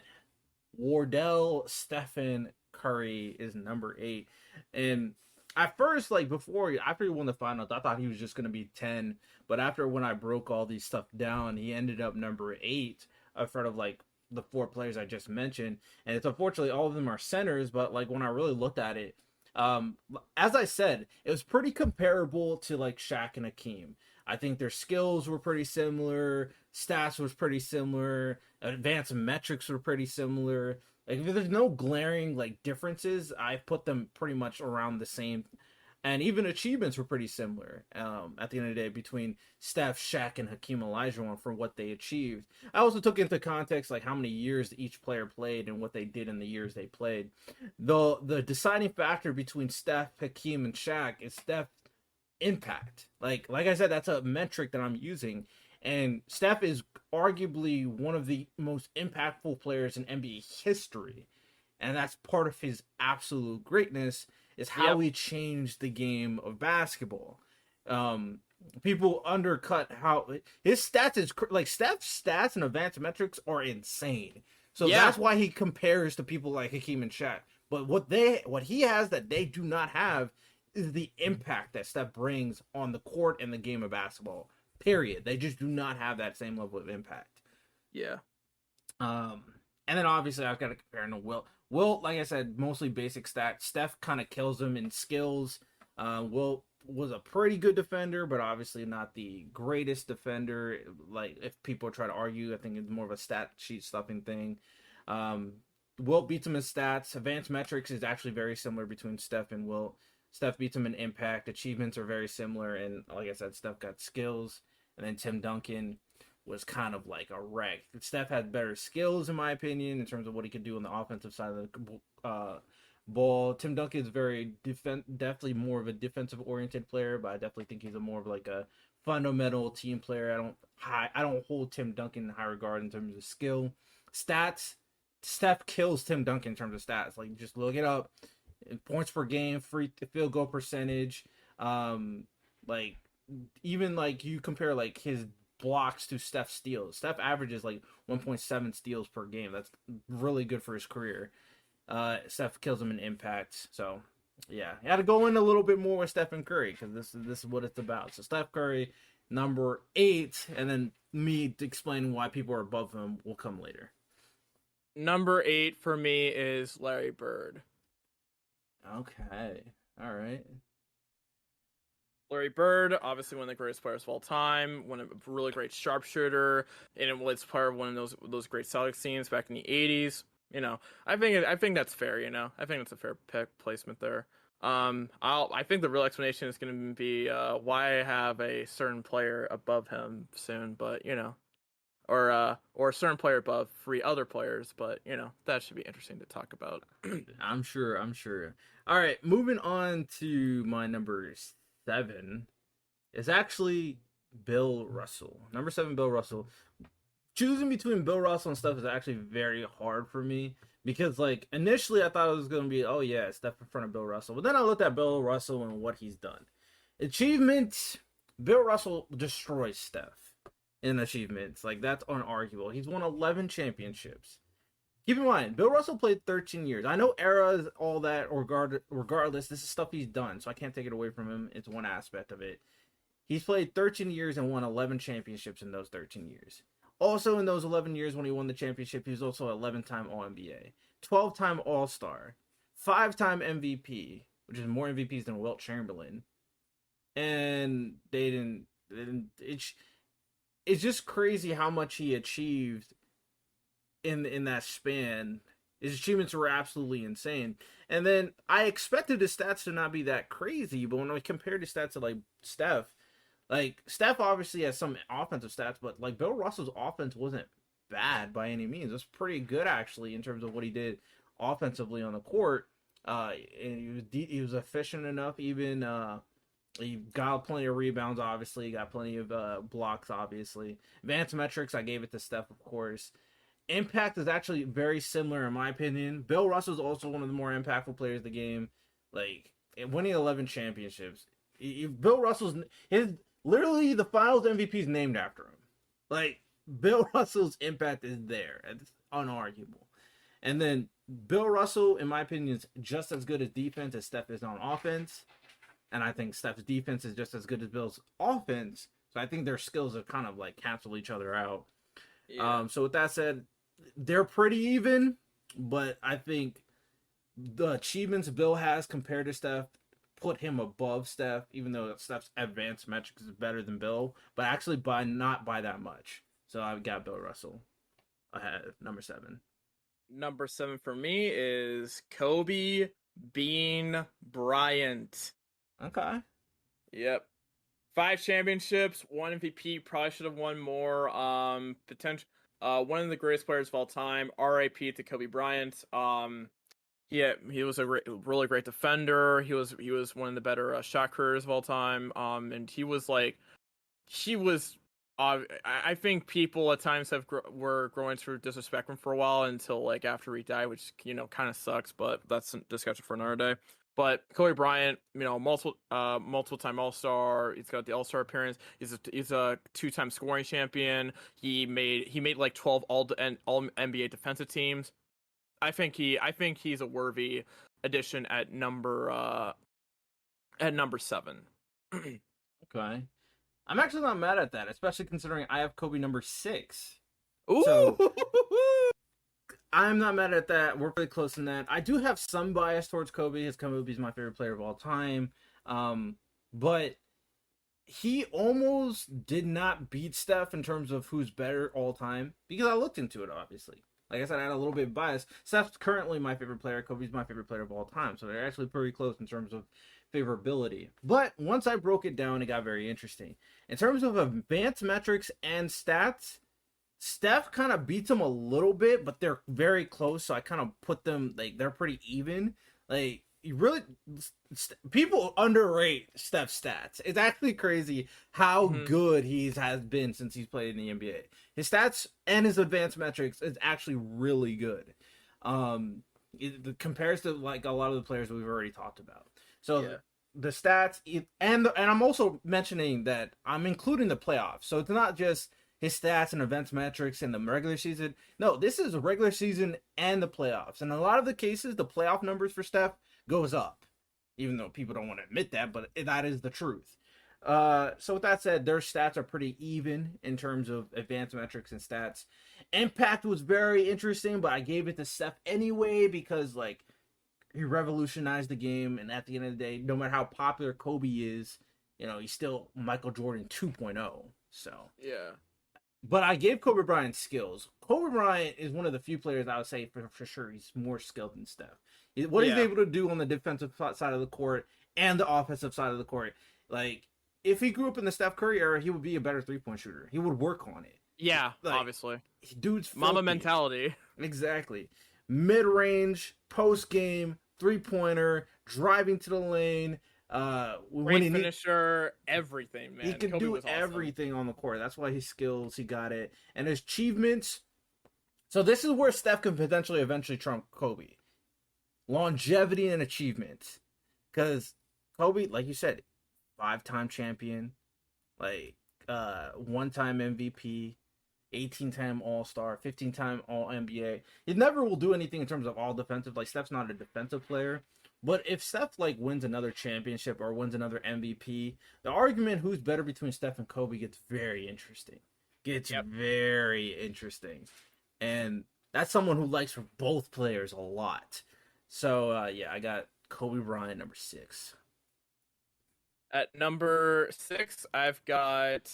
Wardell Stephen Curry is number 8, and at first, like after he won the finals, I thought he was just gonna be 10. But after when I broke all these stuff down, he ended up number 8 in front of like the 4 players I just mentioned. And it's unfortunately all of them are centers, but like when I really looked at it, as I said, it was pretty comparable to like Shaq and Akeem. I think their skills were pretty similar, stats was pretty similar, advanced metrics were pretty similar. Like if there's no glaring like differences, I put them pretty much around the same, and even achievements were pretty similar. At the end of the day, between Steph, Shaq, and Hakeem Olajuwon for what they achieved. I also took into context like how many years each player played and what they did in the years they played. The deciding factor between Steph, Hakeem, and Shaq is Steph impact. Like I said, that's a metric that I'm using. And Steph is arguably one of the most impactful players in NBA history. And that's part of his absolute greatness is how he changed the game of basketball. People undercut how his stats is like Steph's stats and advanced metrics are insane. So that's why he compares to people like Hakeem and Shaq. But what he has that they do not have is the impact that Steph brings on the court and the game of basketball. Period. They just do not have that same level of impact. Yeah. And then obviously I've got to compare him to Wilt. Wilt, like I said, mostly basic stats. Steph kind of kills him in skills. Wilt was a pretty good defender, but obviously not the greatest defender. Like if people try to argue, I think it's more of a stat sheet stuffing thing. Wilt beats him in stats. Advanced metrics is actually very similar between Steph and Wilt. Steph beats him in impact. Achievements are very similar, and like I said, Steph got skills. And then Tim Duncan was kind of like a wreck. Steph had better skills, in my opinion, in terms of what he could do on the offensive side of the ball. Tim Duncan is definitely more of a defensive-oriented player, but I definitely think he's more of like a fundamental team player. I don't hold Tim Duncan in high regard in terms of skill. Stats, Steph kills Tim Duncan in terms of stats. Like just look it up. Points per game, free field goal percentage, like even like you compare like his blocks to Steph steals. Steph averages like 1.7 steals per game. That's really good for his career. Steph kills him in impact. So yeah, you had to go in a little bit more with Stephen Curry because this is what it's about. So Steph Curry, number 8, and then me explaining why people are above him will come later. Number 8 for me is Larry Bird. Okay. All right. Larry Bird, obviously one of the greatest players of all time, a really great sharpshooter, and it was part of one of those great Celtics teams back in the 80s. You know, I think that's fair. You know, I think that's a fair placement there. I think the real explanation is going to be why I have a certain player above him soon, but you know, or a certain player above 3 other players, but you know, that should be interesting to talk about. I'm sure. All right, moving on to my number 7 is actually Bill Russell. Number 7, Bill Russell. Choosing between Bill Russell and Steph is actually very hard for me because, like, initially I thought it was going to be, oh, yeah, Steph in front of Bill Russell. But then I looked at Bill Russell and what he's done. Achievement, Bill Russell destroys Steph. in achievements. Like, that's unarguable. He's won 11 championships. Keep in mind, Bill Russell played 13 years. I know eras, all that, regardless, this is stuff he's done, so I can't take it away from him. It's one aspect of it. He's played 13 years and won 11 championships in those 13 years. Also, in those 11 years when he won the championship, he was also an 11-time All-NBA, 12-time All-Star, 5-time MVP, which is more MVPs than Wilt Chamberlain. And it's just crazy how much he achieved in that span. His achievements were absolutely insane. And then I expected his stats to not be that crazy, but when I compared his stats to like Steph obviously has some offensive stats, but like Bill Russell's offense wasn't bad by any means. It was pretty good actually in terms of what he did offensively on the court. And he was efficient enough. Even he got plenty of rebounds. Obviously, he got plenty of blocks. Obviously, advanced metrics, I gave it to Steph, of course. Impact is actually very similar in my opinion. Bill Russell is also one of the more impactful players of the game. Like winning 11 championships. Bill Russell's literally the Finals MVP is named after him. Like Bill Russell's impact is there. It's unarguable. And then Bill Russell, in my opinion, is just as good as defense as Steph is on offense. And I think Steph's defense is just as good as Bill's offense. So I think their skills have kind of like cancel each other out. Yeah. So with that said, they're pretty even, but I think the achievements Bill has compared to Steph put him above Steph, even though Steph's advanced metrics is better than Bill, but actually not by that much. So I've got Bill Russell ahead, number 7. Number 7 for me is Kobe Bean Bryant. Okay. Yep. 5 championships, 1 MVP. Probably should have won more. One of the greatest players of all time. R.I.P. to Kobe Bryant. He was a really great defender. He was one of the better shot creators of all time. And I think people at times were growing to disrespect him for a while until like after he died, which kind of sucks. But that's a discussion for another day. But Kobe Bryant, multiple time All-Star. He's got the All-Star appearance. He's a 2-time scoring champion. He made like 12 all NBA defensive teams. I think he's a worthy addition at number 7. Okay. I'm actually not mad at that, especially considering I have Kobe number 6. Ooh. So, I'm not mad at that. We're pretty close in that. I do have some bias towards Kobe. Kobe's my favorite player of all time. But he almost did not beat Steph in terms of who's better all time because I looked into it, obviously. Like I said, I had a little bit of bias. Steph's currently my favorite player. Kobe's my favorite player of all time. So they're actually pretty close in terms of favorability. But once I broke it down, it got very interesting. In terms of advanced metrics and stats, Steph kind of beats him a little bit, but they're very close. So I kind of put them, like, they're pretty even. Like, people underrate Steph's stats. It's actually crazy how good he has been since he's played in the NBA. His stats and his advanced metrics is actually really good. It compares to like a lot of the players we've already talked about. So yeah. The stats and I'm also mentioning that I'm including the playoffs. So it's not just his stats and advanced metrics in the regular season. No, this is the regular season and the playoffs. And in a lot of the cases, the playoff numbers for Steph goes up, even though people don't want to admit that, but that is the truth. So with that said, their stats are pretty even in terms of advanced metrics and stats. Impact was very interesting, but I gave it to Steph anyway because like he revolutionized the game, and at the end of the day, no matter how popular Kobe is, he's still Michael Jordan 2.0. So yeah. But I gave Kobe Bryant skills. Kobe Bryant is one of the few players I would say for sure he's more skilled than Steph. What he's able to do on the defensive side of the court and the offensive side of the court. Like, if he grew up in the Steph Curry era, he would be a better three-point shooter. He would work on it. Yeah, obviously. Dude's filthy. Mama mentality. Exactly. Mid-range, post-game, three-pointer, driving to the lane. Great finisher, everything, man. He can do everything on the court. That's why his skills, he got it. And his achievements. So this is where Steph can potentially eventually trump Kobe. Longevity and achievements. Because Kobe, like you said, 5-time champion. Like, one-time MVP, 18-time All-Star, 15-time All-NBA. He never will do anything in terms of all defensive. Like Steph's not a defensive player, but if Steph like wins another championship or wins another MVP, the argument who's better between Steph and Kobe gets very interesting. Very interesting, and that's someone who likes for both players a lot. So yeah, I got Kobe Bryant number 6. At number 6, I've got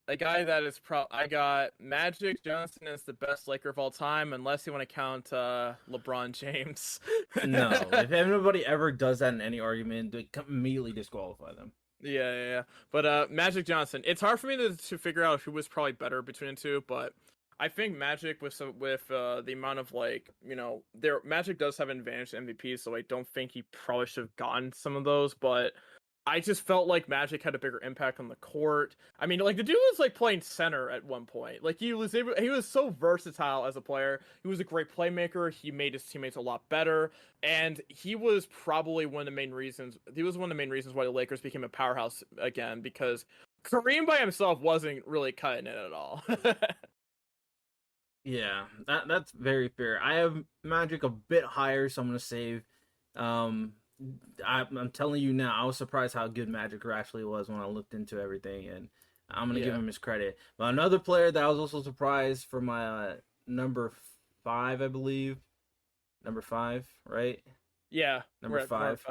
a guy that is I got Magic Johnson as the best Laker of all time, unless you want to count LeBron James. No, if anybody ever does that in any argument, they immediately disqualify them. Yeah. But Magic Johnson, it's hard for me to figure out who was probably better between the two, but I think Magic with the amount of Magic does have an advantage to MVP, so I don't think he probably should have gotten some of those, but I just felt like Magic had a bigger impact on the court. I mean, like the dude was like playing center at one point. Like he was so versatile as a player. He was a great playmaker. He made his teammates a lot better, and he was probably one of the main reasons. He was one of the main reasons why the Lakers became a powerhouse again, because Kareem by himself wasn't really cutting it at all. Yeah, that's very fair. I have Magic a bit higher, so I'm gonna save. I'm telling you now, I was surprised how good Magic actually was when I looked into everything, and I'm gonna give him his credit. But another player that I was also surprised for my number 5, I believe. Number 5, right? Yeah, number 5.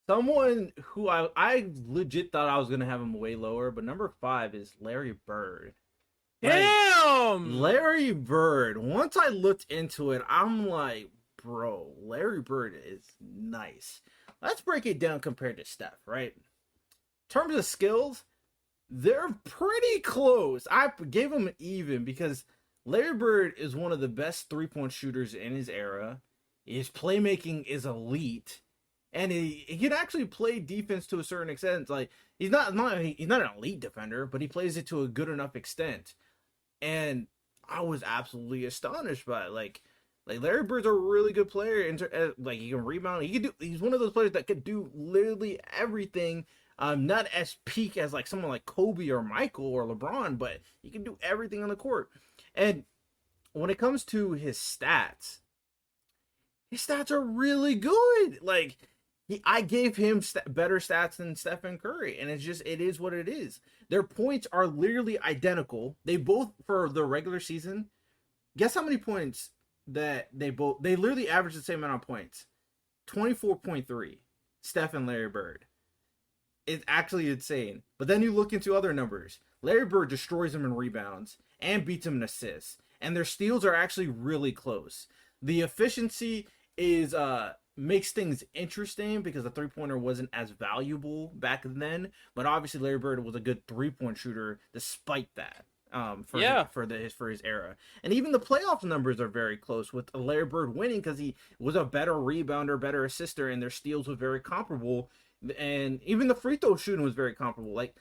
Someone who I legit thought I was gonna have him way lower, but number 5 is Larry Bird. Damn! Larry Bird. Once I looked into it, I'm like, bro, Larry Bird is nice. Let's break it down compared to Steph, right? In terms of skills, they're pretty close. I gave him even because Larry Bird is one of the best three-point shooters in his era. His playmaking is elite. And he can actually play defense to a certain extent. Like he's not an elite defender, but he plays it to a good enough extent. And I was absolutely astonished by it. Like Larry Bird's a really good player. Like he can rebound. He's one of those players that could do literally everything. Not as peak as like someone like Kobe or Michael or LeBron, but he can do everything on the court. And when it comes to his stats are really good. Like I gave him better stats than Stephen Curry, and it is what it is. Their points are literally identical. They both, for the regular season, guess how many points that they literally average the same amount of points. 24.3. Steph and Larry Bird. It's actually insane. But then you look into other numbers. Larry Bird destroys him in rebounds and beats him in assists. And their steals are actually really close. The efficiency is makes things interesting because the three-pointer wasn't as valuable back then, but obviously Larry Bird was a good three-point shooter despite that. For his era, and even the playoff numbers are very close with Larry Bird winning because he was a better rebounder, better assister, and their steals were very comparable, and even the free throw shooting was very comparable. Like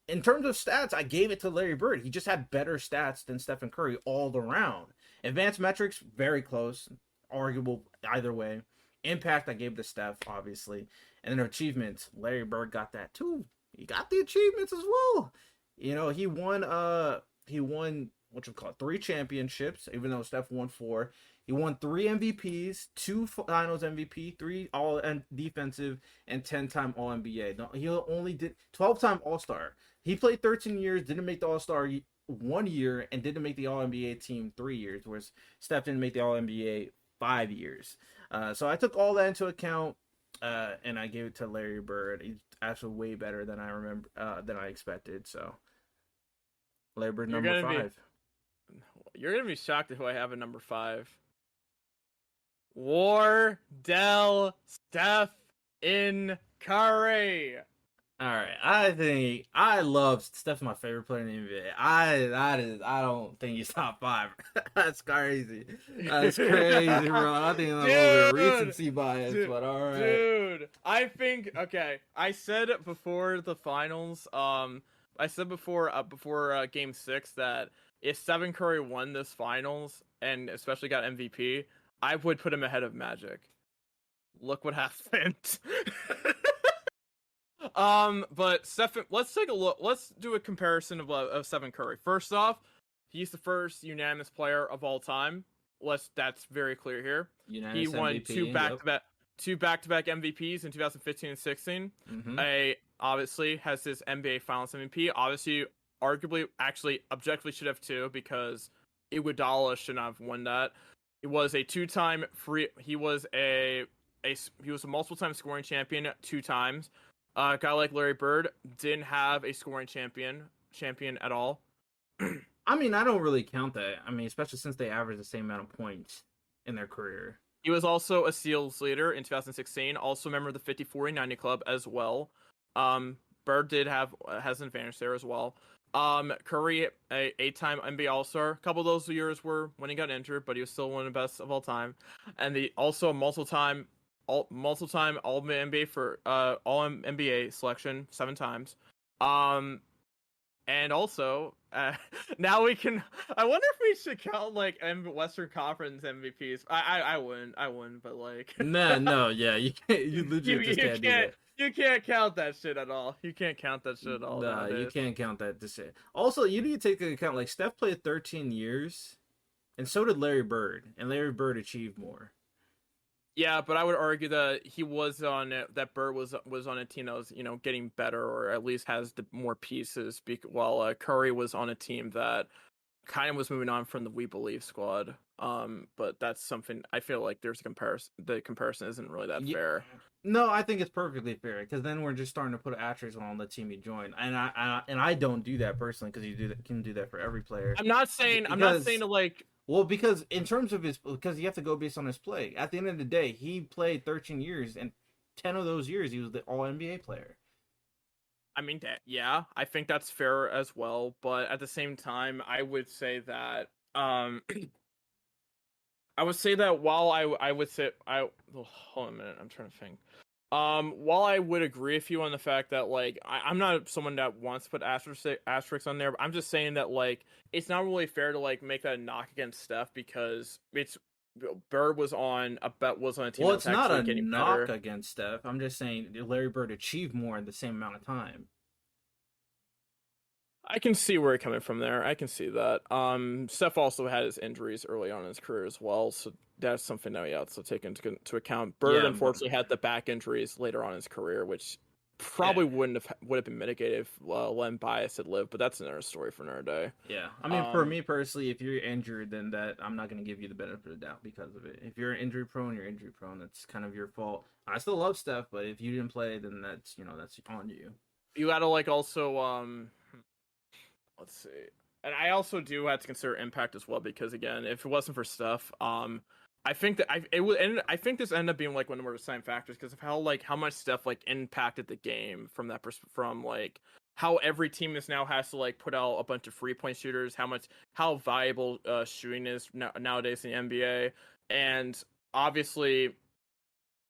in terms of stats, I gave it to Larry Bird. He just had better stats than Stephen Curry all around. Advanced metrics, very close, arguable either way. Impact, I gave to Steph, obviously. And then achievements, Larry Bird got that too. He got the achievements as well. You know, he won what you call it, 3 championships, even though Steph won 4. He won 3 MVPs, 2 Finals MVP, 3 All Defensive, and 10-time All NBA. He only did 12-time All Star. He played 13 years, didn't make the All Star 1 year, and didn't make the All NBA team 3 years, whereas Steph didn't make the All NBA 5 years. So I took all that into account, and I gave it to Larry Bird. He's actually way better than than I expected. So Larry Bird number 5. You're gonna be shocked at who I have at number 5. Wardell Steph in Curry. All right, I love Steph's my favorite player in the NBA. I don't think he's top 5. That's crazy. That's crazy, bro. I think I'm a little bit recency bias, but all right. Dude, I think I said before the finals. I said before Game 6 that if Stephen Curry won this finals and especially got MVP, I would put him ahead of Magic. Look what happened. But Stephen, let's take a look. Let's do a comparison of Stephen Curry. First off, he's the first unanimous player of all time. That's very clear here. He Unanimous won MVP. two back-to-back MVPs in 2015 and 16. Obviously has his NBA Finals MVP. Obviously, arguably, actually, objectively should have two because Iguodala should not have won that. He was a two-time free. He was a multiple-time scoring champion 2 times. A guy like Larry Bird didn't have a scoring champion at all. I mean, I don't really count that. I mean, especially since they average the same amount of points in their career. He was also a steals leader in 2016. Also a member of the 50-40-90 club as well. Bird has an advantage there as well. Curry, a 8-time NBA All-Star. A couple of those years were when he got injured, but he was still one of the best of all time. And also a multiple-time All NBA for All NBA selection 7 times. And also now we can. I wonder if we should count like Western Conference MVPs. I wouldn't, but like. No, yeah, you can't. You legit just can't do that. You can't count that shit at all. You can't count that shit at all. Nah, you can't count that shit. Also, you need to take into account like Steph played 13 years, and so did Larry Bird, and Larry Bird achieved more. Yeah, but I would argue that Bird was on a team that was getting better, or at least has more pieces. While Curry was on a team that kind of was moving on from the We Believe squad. But that's something I feel like there's a comparison. The comparison isn't really that fair. No, I think it's perfectly fair because then we're just starting to put an asterisk on the team you join, and I don't do that personally because you can do that for every player. I'm not saying to like. Well, because in terms of because you have to go based on his play. At the end of the day, he played 13 years, and 10 of those years he was the All NBA player. I mean, I think that's fair as well. But at the same time, I would say that while I would say hold on a minute, I'm trying to think. While I would agree with you on the fact that like I'm not someone that wants to put asterisks on there, but I'm just saying that like it's not really fair to like make that a knock against Steph because Bird was on a team. Well, it's not a knock against Steph. I'm just saying Larry Bird achieved more in the same amount of time. I can see where you're coming from there. I can see that. Steph also had his injuries early on in his career as well, so that's something that we have to take into account. Bird unfortunately had the back injuries later on in his career, which probably would have been mitigated if Len Bias had lived, but that's another story for another day. Yeah, I mean, for me personally, if you're injured, then I'm not going to give you the benefit of the doubt because of it. If you're injury prone, you're injury prone. That's kind of your fault. I still love Steph, but if you didn't play, then that's on you. You gotta like also let's see. And I also do have to consider impact as well because again, if it wasn't for Steph, I think that I think this ended up being like one of the more deciding factors because of how much Steph like impacted the game from from like how every team now has to like put out a bunch of 3-point shooters, how valuable shooting is nowadays in the NBA, and obviously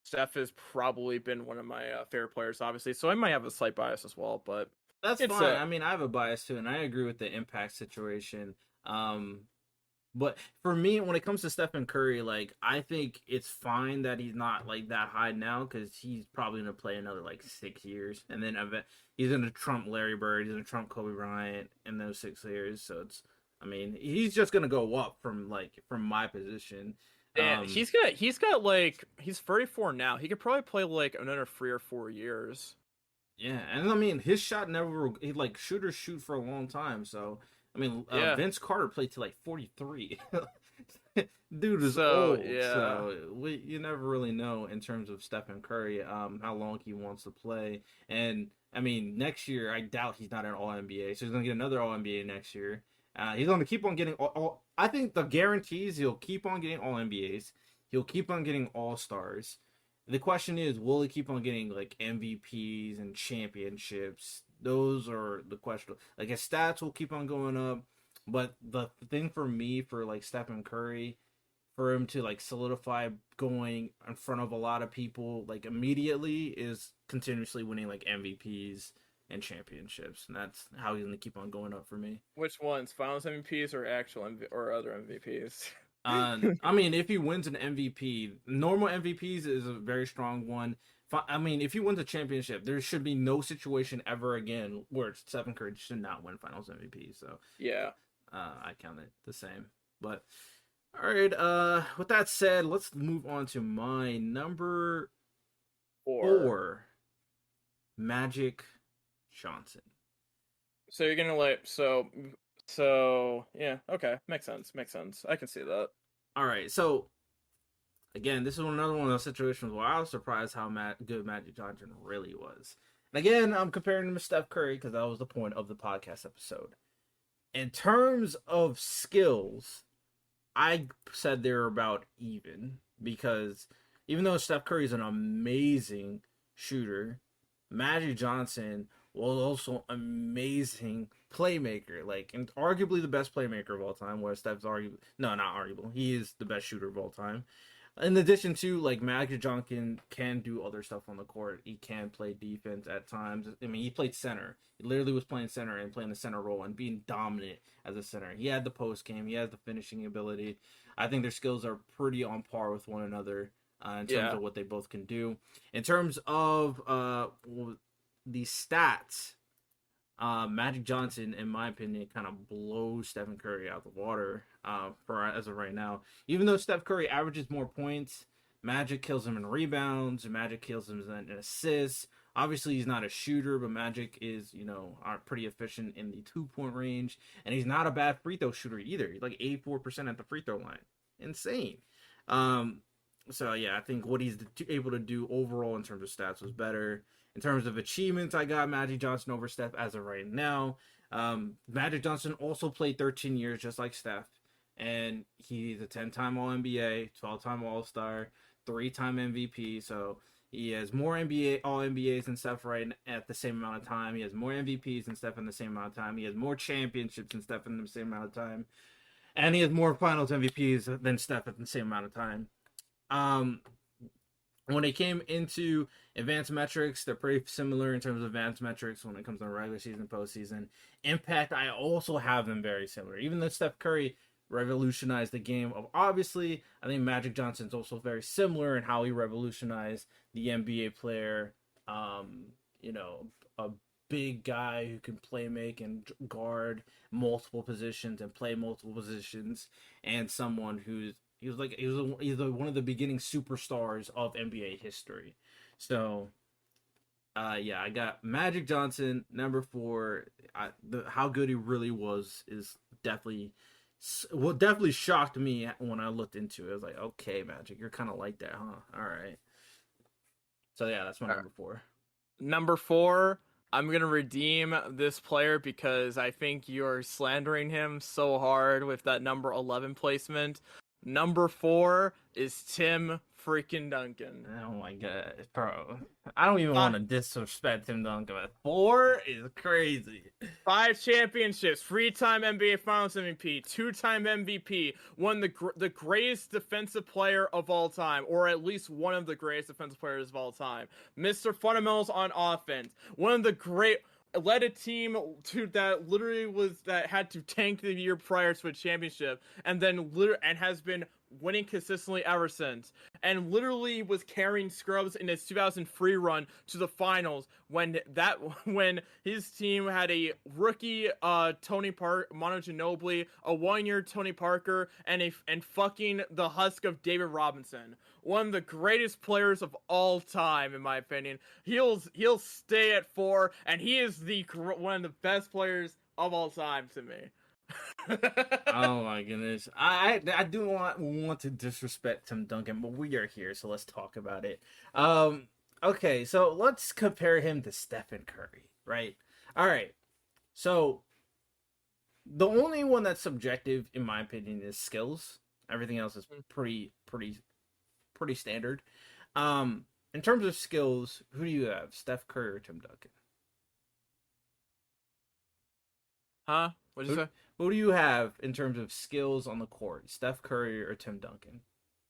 Steph has probably been one of my favorite players, obviously, so I might have a slight bias as well, but. That's fine. I mean, I have a bias too, and I agree with the impact situation. But for me, when it comes to Stephen Curry, like I think it's fine that he's not like that high now because he's probably gonna play another like 6 years, and then he's gonna trump Larry Bird, he's gonna trump Kobe Bryant in those 6 years. So he's just gonna go up from my position. Yeah, he's 34 now. He could probably play like another 3 or 4 years. Yeah, and I mean, his shot shooters shoot for a long time. So, I mean, Vince Carter played to like 43. Dude is old. Yeah. So, you never really know in terms of Stephen Curry, how long he wants to play. And, I mean, next year, I doubt he's not an All-NBA. So, he's going to get another All-NBA next year. He's going to keep on getting I think the guarantees he'll keep on getting All-NBAs. He'll keep on getting All-Stars. The question is, will he keep on getting like MVPs and championships? Those are the question. Like his stats will keep on going up, but the thing for me for like Stephen Curry, for him to like solidify going in front of a lot of people like immediately is continuously winning like MVPs and championships, and that's how he's gonna keep on going up for me. Which ones? Finals MVPs or or other MVPs? I mean, if he wins an MVP, normal MVPs is a very strong one. I mean, if he wins a championship, there should be no situation ever again where Stephen Curry should not win Finals MVP. So Yeah. I count it the same. But all right, with that said, let's move on to my number Or 4, Magic Johnson. so you're gonna yeah, okay, makes sense. Makes sense. I can see that. All right, so again, this is another one of those situations where I was surprised how good Magic Johnson really was. And again, I'm comparing him to Steph Curry because that was the point of the podcast episode. In terms of skills, I said they're about even because even though Steph Curry is an amazing shooter, Magic Johnson was also amazing playmaker, like and arguably the best playmaker of all time. Where Steph's arguably not arguable, he is the best shooter of all time. In addition to like Magic Johnson can do other stuff on the court. He can play defense at times. I mean, he played center. He literally was playing center and playing the center role and being dominant as a center. He had the post game. He has the finishing ability. I think their skills are pretty on par with one another in terms of what they both can do. In terms of the stats, Magic Johnson, in my opinion, kind of blows Stephen Curry out the water for as of right now. Even though Steph Curry averages more points, Magic kills him in rebounds. Magic kills him in assists. Obviously, he's not a shooter, but Magic is, pretty efficient in the 2-point range, and he's not a bad free throw shooter either. He's like 84% at the free throw line, insane. So yeah, I think what he's able to do overall in terms of stats was better. In terms of achievements, I got Magic Johnson over Steph as of right now. Magic Johnson also played 13 years just like Steph, and he's a 10-time All-NBA, 12-time All-Star, 3-time MVP. So he has more All-NBAs than Steph right at the same amount of time. He has more MVPs than Steph in the same amount of time. He has more championships than Steph in the same amount of time, and he has more Finals MVPs than Steph at the same amount of time. When it came into advanced metrics, they're pretty similar in terms of advanced metrics when it comes to regular season, postseason. Impact, I also have them very similar. Even though Steph Curry revolutionized the game of obviously, I think Magic Johnson's also very similar in how he revolutionized the NBA player. A big guy who can play make and guard multiple positions and play multiple positions, and someone who's he was one of the beginning superstars of NBA history. So, yeah, I got Magic Johnson number 4. How good he really was is definitely shocked me when I looked into it. I was like, okay, Magic, you're kind of like that, huh? All right. So yeah, that's my number 4. Number 4. I'm going to redeem this player because I think you're slandering him so hard with that number 11 placement. Number 4 is Tim freaking Duncan. Oh my god, bro. I don't even want to disrespect Tim Duncan, but 4 is crazy. 5 championships, 3-time NBA Finals MVP, 2-time MVP, won the greatest defensive player of all time, or at least one of the greatest defensive players of all time. Mr. Fundamentals on offense, one of the great... led a team that had to tank the year prior to a championship, and then has been winning consistently ever since, and literally was carrying Scrubs in his 2003 run to the finals when his team had a rookie Tony Parker, Manu Ginobili, a 1-year Tony Parker, and fucking the husk of David Robinson, one of the greatest players of all time, in my opinion. He'll stay at 4, and he is one of the best players of all time to me. Oh my goodness, I do want to disrespect Tim Duncan, but we are here, so let's talk about it. Okay, so let's compare him to Stephen Curry, right? All right, so the only one that's subjective, in my opinion, is skills. Everything else is pretty standard. In terms of skills, who do you have, Steph Curry or Tim Duncan? Huh? What did you say? Who do you have in terms of skills on the court, Steph Curry or Tim Duncan?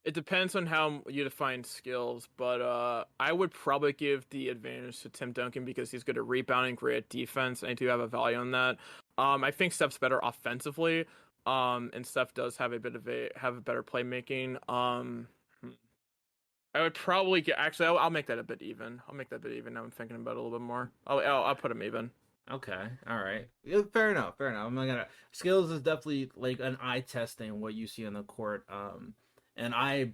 It depends on how you define skills, but I would probably give the advantage to Tim Duncan because he's good at rebounding, great at defense, and I do have a value on that. I think Steph's better offensively, and Steph does have a better playmaking. I would probably get. Actually, I'll make that a bit even. I'll make that a bit even. Now I'm thinking about it a little bit more. I'll put him even. Okay, all right. Yeah, fair enough. Fair enough. I'm not gonna. Skills is definitely like an eye testing what you see on the court. And I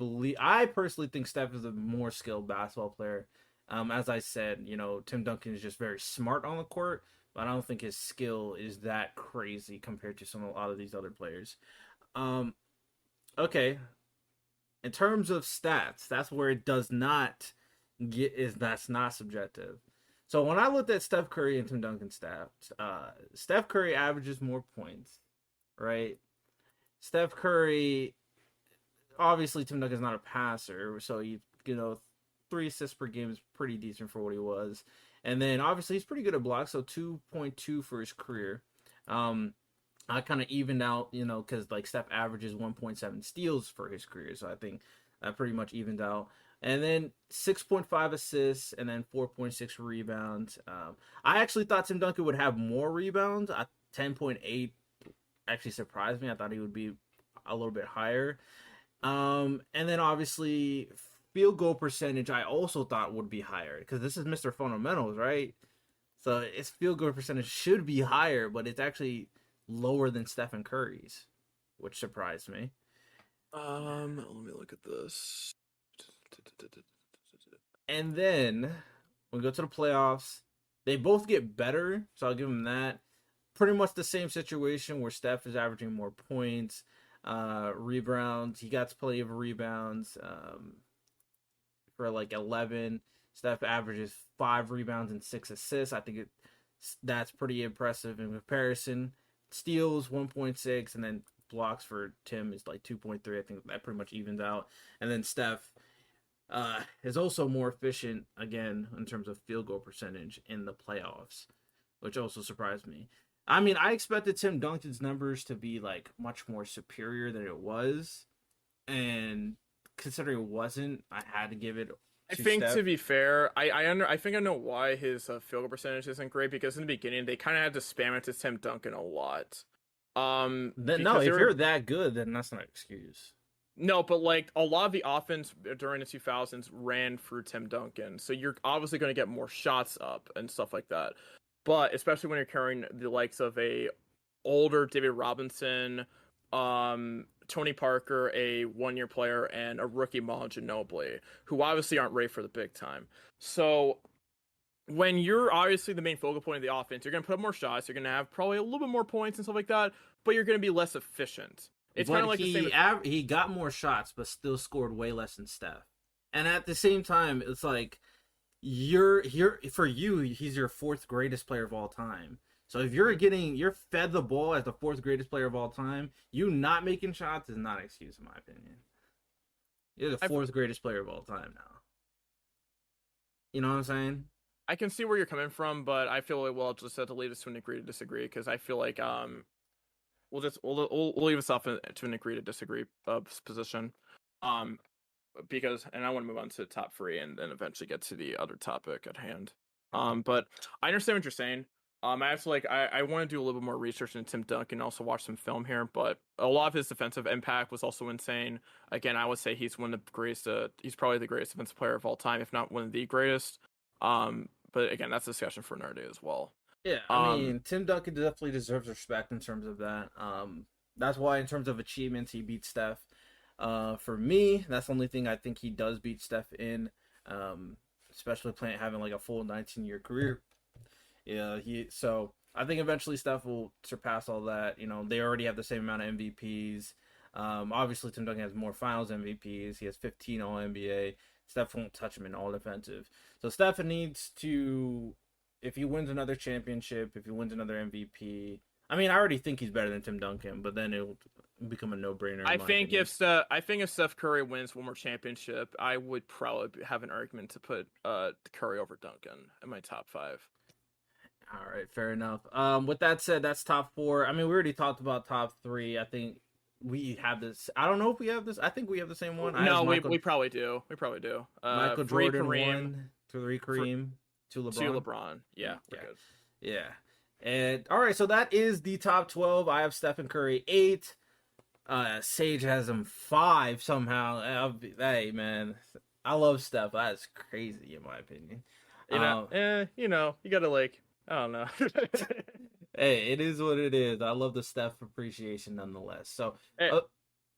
personally think Steph is a more skilled basketball player. As I said, Tim Duncan is just very smart on the court, but I don't think his skill is that crazy compared to a lot of these other players. Okay. In terms of stats, that's where it does not that's not subjective. So when I looked at Steph Curry and Tim Duncan stats, Steph Curry averages more points, right? Steph Curry, obviously Tim Duncan's not a passer, so you 3 assists per game is pretty decent for what he was. And then obviously he's pretty good at blocks, so 2.2 for his career. I kind of evened out, because like Steph averages 1.7 steals for his career, so I think that pretty much evened out. And then 6.5 assists, and then 4.6 rebounds. I actually thought Tim Duncan would have more rebounds. 10.8 actually surprised me. I thought he would be a little bit higher. And then obviously field goal percentage, I also thought would be higher because this is Mr. Fundamentals, right? So his field goal percentage should be higher, but it's actually lower than Stephen Curry's, which surprised me. Let me look at this. And then when we go to the playoffs, they both get better, so I'll give them that. Pretty much the same situation where Steph is averaging more points, rebounds. He got plenty of rebounds for like 11. Steph averages 5 rebounds and 6 assists. I think that's pretty impressive in comparison. Steals 1.6, and then blocks for Tim is like 2.3. I think that pretty much evens out. And then Steph is also more efficient again in terms of field goal percentage in the playoffs, which also surprised me. I mean, I expected Tim Duncan's numbers to be like much more superior than it was, and considering it wasn't, I had to give it. I think Steph. to be fair, I think I know why his field goal percentage isn't great, because in the beginning they kind of had to spam it to Tim Duncan a lot. No, if you're that good, then that's not an excuse. No, but like a lot of the offense during the 2000s ran through Tim Duncan, so you're obviously going to get more shots up and stuff like that. But especially when you're carrying the likes of a older David Robinson, Tony Parker, a one-year player, and a rookie Manu Ginobili, who obviously aren't ready for the big time. So when you're obviously the main focal point of the offense, you're going to put up more shots, you're going to have probably a little bit more points and stuff like that, but you're going to be less efficient. It's kind of like the same. He got more shots, but still scored way less than Steph. And at the same time, it's like he's your 4th greatest player of all time. So if you're fed the ball as the 4th greatest player of all time, you not making shots is not an excuse in my opinion. You're the 4th greatest player of all time now. You know what I'm saying? I can see where you're coming from, but I feel like we'll just have to leave this to an agree to disagree, because I feel like we'll leave us off to an agree to disagree position. Because, and I want to move on to the top 3 and then eventually get to the other topic at hand. But I understand what you're saying. I have to I want to do a little bit more research into Tim Duncan, also watch some film here, but a lot of his defensive impact was also insane. Again, I would say he's one of the greatest, he's probably the greatest defensive player of all time, if not one of the greatest. But again, that's a discussion for another day as well. Yeah, I mean, Tim Duncan definitely deserves respect in terms of that. That's why in terms of achievements, he beat Steph. For me, that's the only thing I think he does beat Steph in, especially having like a full 19-year career. Yeah, so I think eventually Steph will surpass all that. They already have the same amount of MVPs. Obviously Tim Duncan has more Finals MVPs. He has 15 All NBA. Steph won't touch him in All Defensive. So Steph needs to, if he wins another championship, if he wins another MVP. I mean, I already think he's better than Tim Duncan, but then it'll become a no-brainer. I think if Steph Curry wins one more championship, I would probably have an argument to put Curry over Duncan in my top 5. All right, fair enough. With that said, that's top 4. I mean, we already talked about top 3. I think we have this. I don't know if we have this. I think we have the same one. No, we probably do. We probably do. Michael Jordan, Kareem, 1, 3 Kareem, 2 LeBron. 2 LeBron. Yeah, we're good. Yeah. And all right, so that is the top 12. I have Stephen Curry 8. Sage has him 5 somehow. Hey man, I love Steph. That's crazy in my opinion. Um, You gotta like, I don't know. hey, it is what it is. I love the Steph appreciation nonetheless. So, Eh, uh,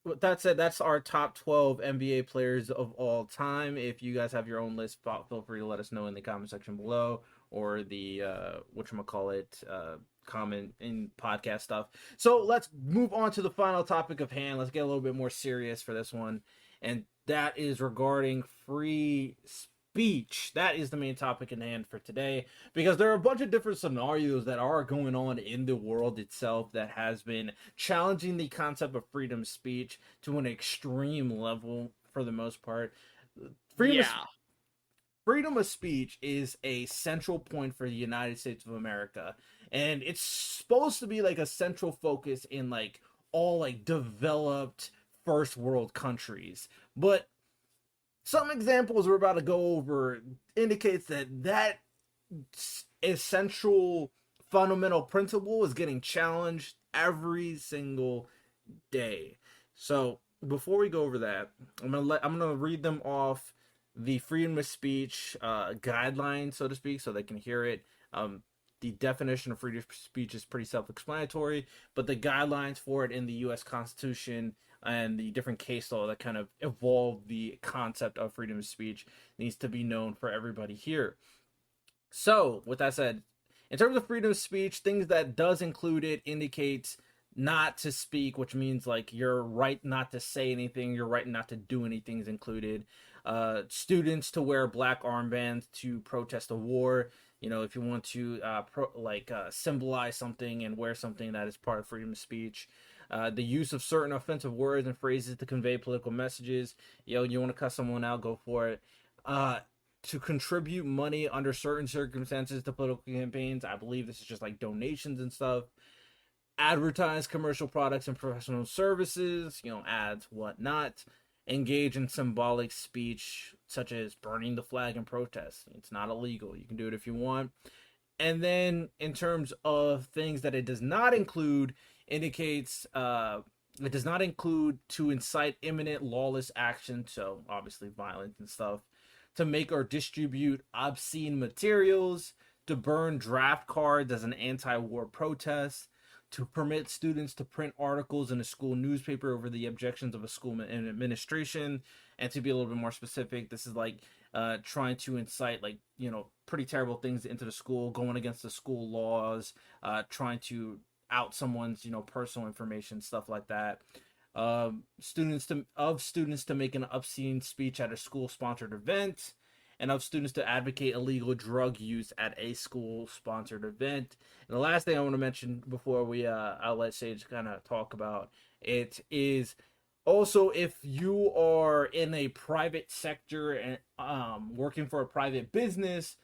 with that said, that's our top 12 NBA players of all time. If you guys have your own list, feel free to let us know in the comment section below or the whatchamacallit comment in podcast stuff. So let's move on to the final topic of hand. Let's get a little bit more serious for this one. And that is regarding free speech. That is the main topic in hand for today because there are a bunch of different scenarios that are going on in the world itself that has been challenging the concept of freedom of speech to an extreme level for the most part. Freedom of, yeah. freedom of speech is a central point for the United States of America, and it's supposed to be like a central focus in like all like developed first world countries. But some examples we're about to go over indicates that that essential fundamental principle is getting challenged every single day. So before we go over that, I'm gonna read them off the freedom of speech guidelines, so to speak, so they can hear it. The definition of freedom of speech is pretty self-explanatory, but the guidelines for it in the U.S. Constitution and the different case law that kind of evolved the concept of freedom of speech needs to be known for everybody here. So, with that said, in terms of freedom of speech, things that does include it indicates not to speak, which means like your right not to say anything, your right not to do anything is included. Students to wear black armbands to protest a war. You know, if you want to symbolize something and wear something that is part of freedom of speech. The use of certain offensive words and phrases to convey political messages. You want to cuss someone out, go for it. To contribute money under certain circumstances to political campaigns. I believe this is just like donations and stuff. Advertise commercial products and professional services, ads, whatnot. Engage in symbolic speech, such as burning the flag in protest. It's not illegal. You can do it if you want. And then, in terms of things that it does not include, indicates it does not include to incite imminent lawless action, so obviously violence and stuff, to make or distribute obscene materials, to burn draft cards as an anti-war protest, to permit students to print articles in a school newspaper over the objections of a school and administration, and to be a little bit more specific, this is like trying to incite pretty terrible things into the school, going against the school laws, trying to out someone's personal information, stuff like that. Students to make an obscene speech at a school sponsored event, and of students to advocate illegal drug use at a school sponsored event. And the last thing I want to mention before we I'll let Sage kind of talk about it is also if you are in a private sector and working for a private business,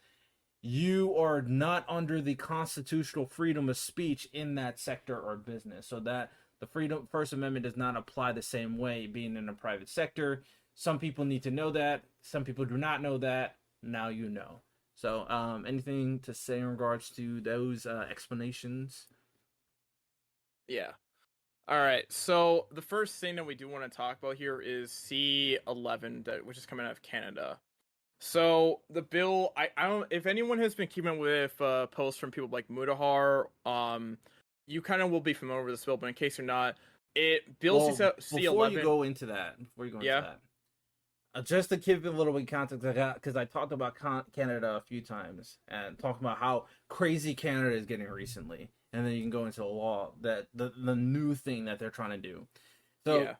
you are not under the constitutional freedom of speech in that sector or business. So that the freedom First Amendment does not apply the same way being in a private sector. Some people need to know that. Some people do not know that. Now you know. So, anything to say in regards to those explanations? Yeah. All right. So the first thing that we do want to talk about here is C11, which is coming out of Canada. So the bill, I don't, if anyone has been keeping up with posts from people like Mudahar, you kind of will be familiar with this bill, but in case you're not, Well, C11. before you go into that, just to give a little bit of context, because I talked about Canada a few times and talked about how crazy Canada is getting recently, and then you can go into the law that the new thing that they're trying to do. So yeah.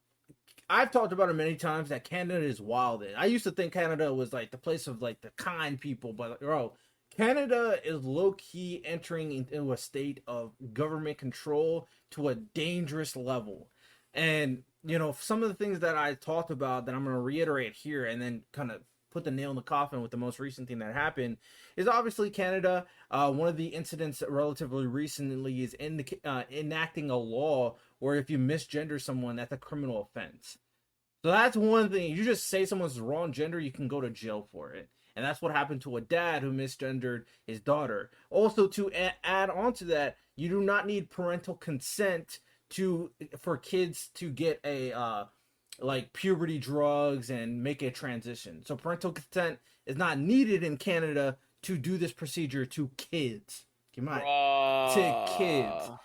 I've talked about it many times that Canada is wild. I used to think Canada was like the place of like the kind people, but bro, Canada is low key entering into a state of government control to a dangerous level. And some of the things that I talked about that I'm going to reiterate here and then kind of put the nail in the coffin with the most recent thing that happened is obviously Canada. One of the incidents relatively recently is enacting a law where if you misgender someone, that's a criminal offense. So that's one thing. You just say someone's wrong gender, you can go to jail for it. And that's what happened to a dad who misgendered his daughter. Also, to add on to that, you do not need parental consent for kids to get a like puberty drugs and make a transition. So parental consent is not needed in Canada to do this procedure to kids. Keep in mind, to kids. Bruh.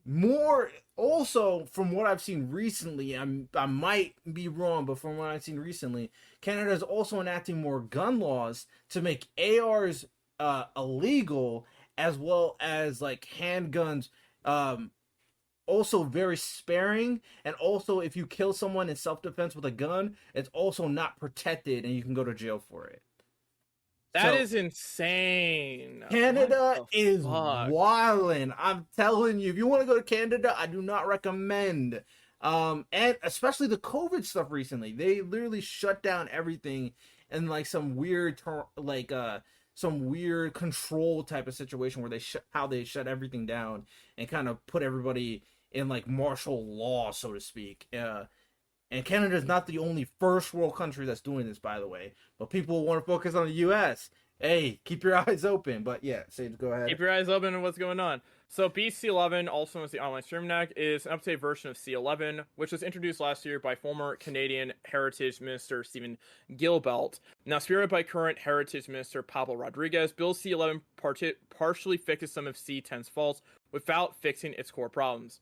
More also from what I've seen recently, I might be wrong, but from what I've seen recently, Canada is also enacting more gun laws to make ARs illegal, as well as like handguns also very sparing, and also if you kill someone in self-defense with a gun, it's also not protected and you can go to jail for it. That So is insane. Canada What the is fuck? wildin'. I'm telling you, if you want to go to Canada, I do not recommend. And especially the COVID stuff recently, they literally shut down everything in like some weird, some weird control type of situation where they shut everything down and kind of put everybody in like martial law, so to speak. And Canada is not the only first world country that's doing this, by the way. But people want to focus on the U.S. Hey, keep your eyes open. But yeah, Sage, go ahead. Keep your eyes open on what's going on. So BC11, also known as the Online Streaming Act, is an updated version of C11, which was introduced last year by former Canadian Heritage Minister Stephen Gilbert. Now spearheaded by current Heritage Minister Pablo Rodriguez, Bill C11 partially fixes some of C10's faults without fixing its core problems.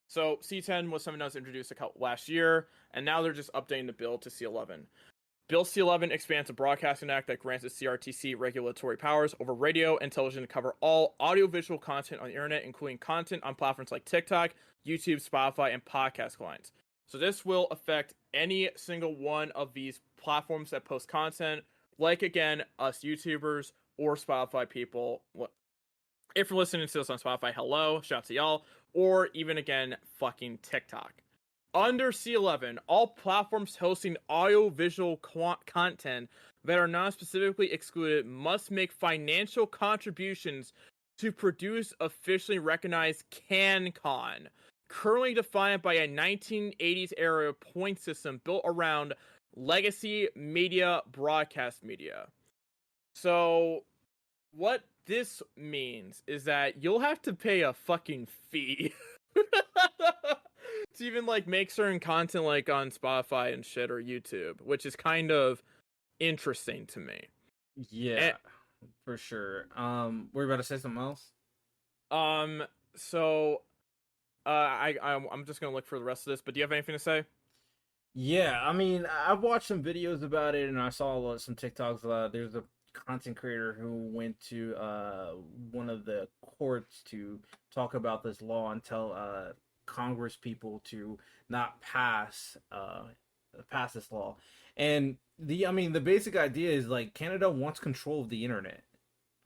So C10 was something that was introduced last year, and now they're just updating the bill to C11. Bill C11 expands the Broadcasting Act that grants the CRTC regulatory powers over radio and television to cover all audiovisual content on the internet, including content on platforms like TikTok, YouTube, Spotify, and podcast clients. So this will affect any single one of these platforms that post content, like, again, us YouTubers or Spotify people. If you're listening to this on Spotify, hello, shout out to y'all. Or even, again, fucking TikTok. Under C11, all platforms hosting audiovisual content that are not specifically excluded must make financial contributions to produce officially recognized CanCon, currently defined by a 1980s era point system built around legacy media, broadcast media. So, what this means is that you'll have to pay a fucking fee to even like make certain content like on Spotify and shit or YouTube, which is kind of interesting to me. Yeah, for sure. We're about to say something else. So I'm just gonna look for the rest of this, but do you have anything to say? Yeah, I mean, I've watched some videos about it, and I saw some TikToks. There's a content creator who went to one of the courts to talk about this law and tell Congress people to not pass this law. And the basic idea is like Canada wants control of the internet.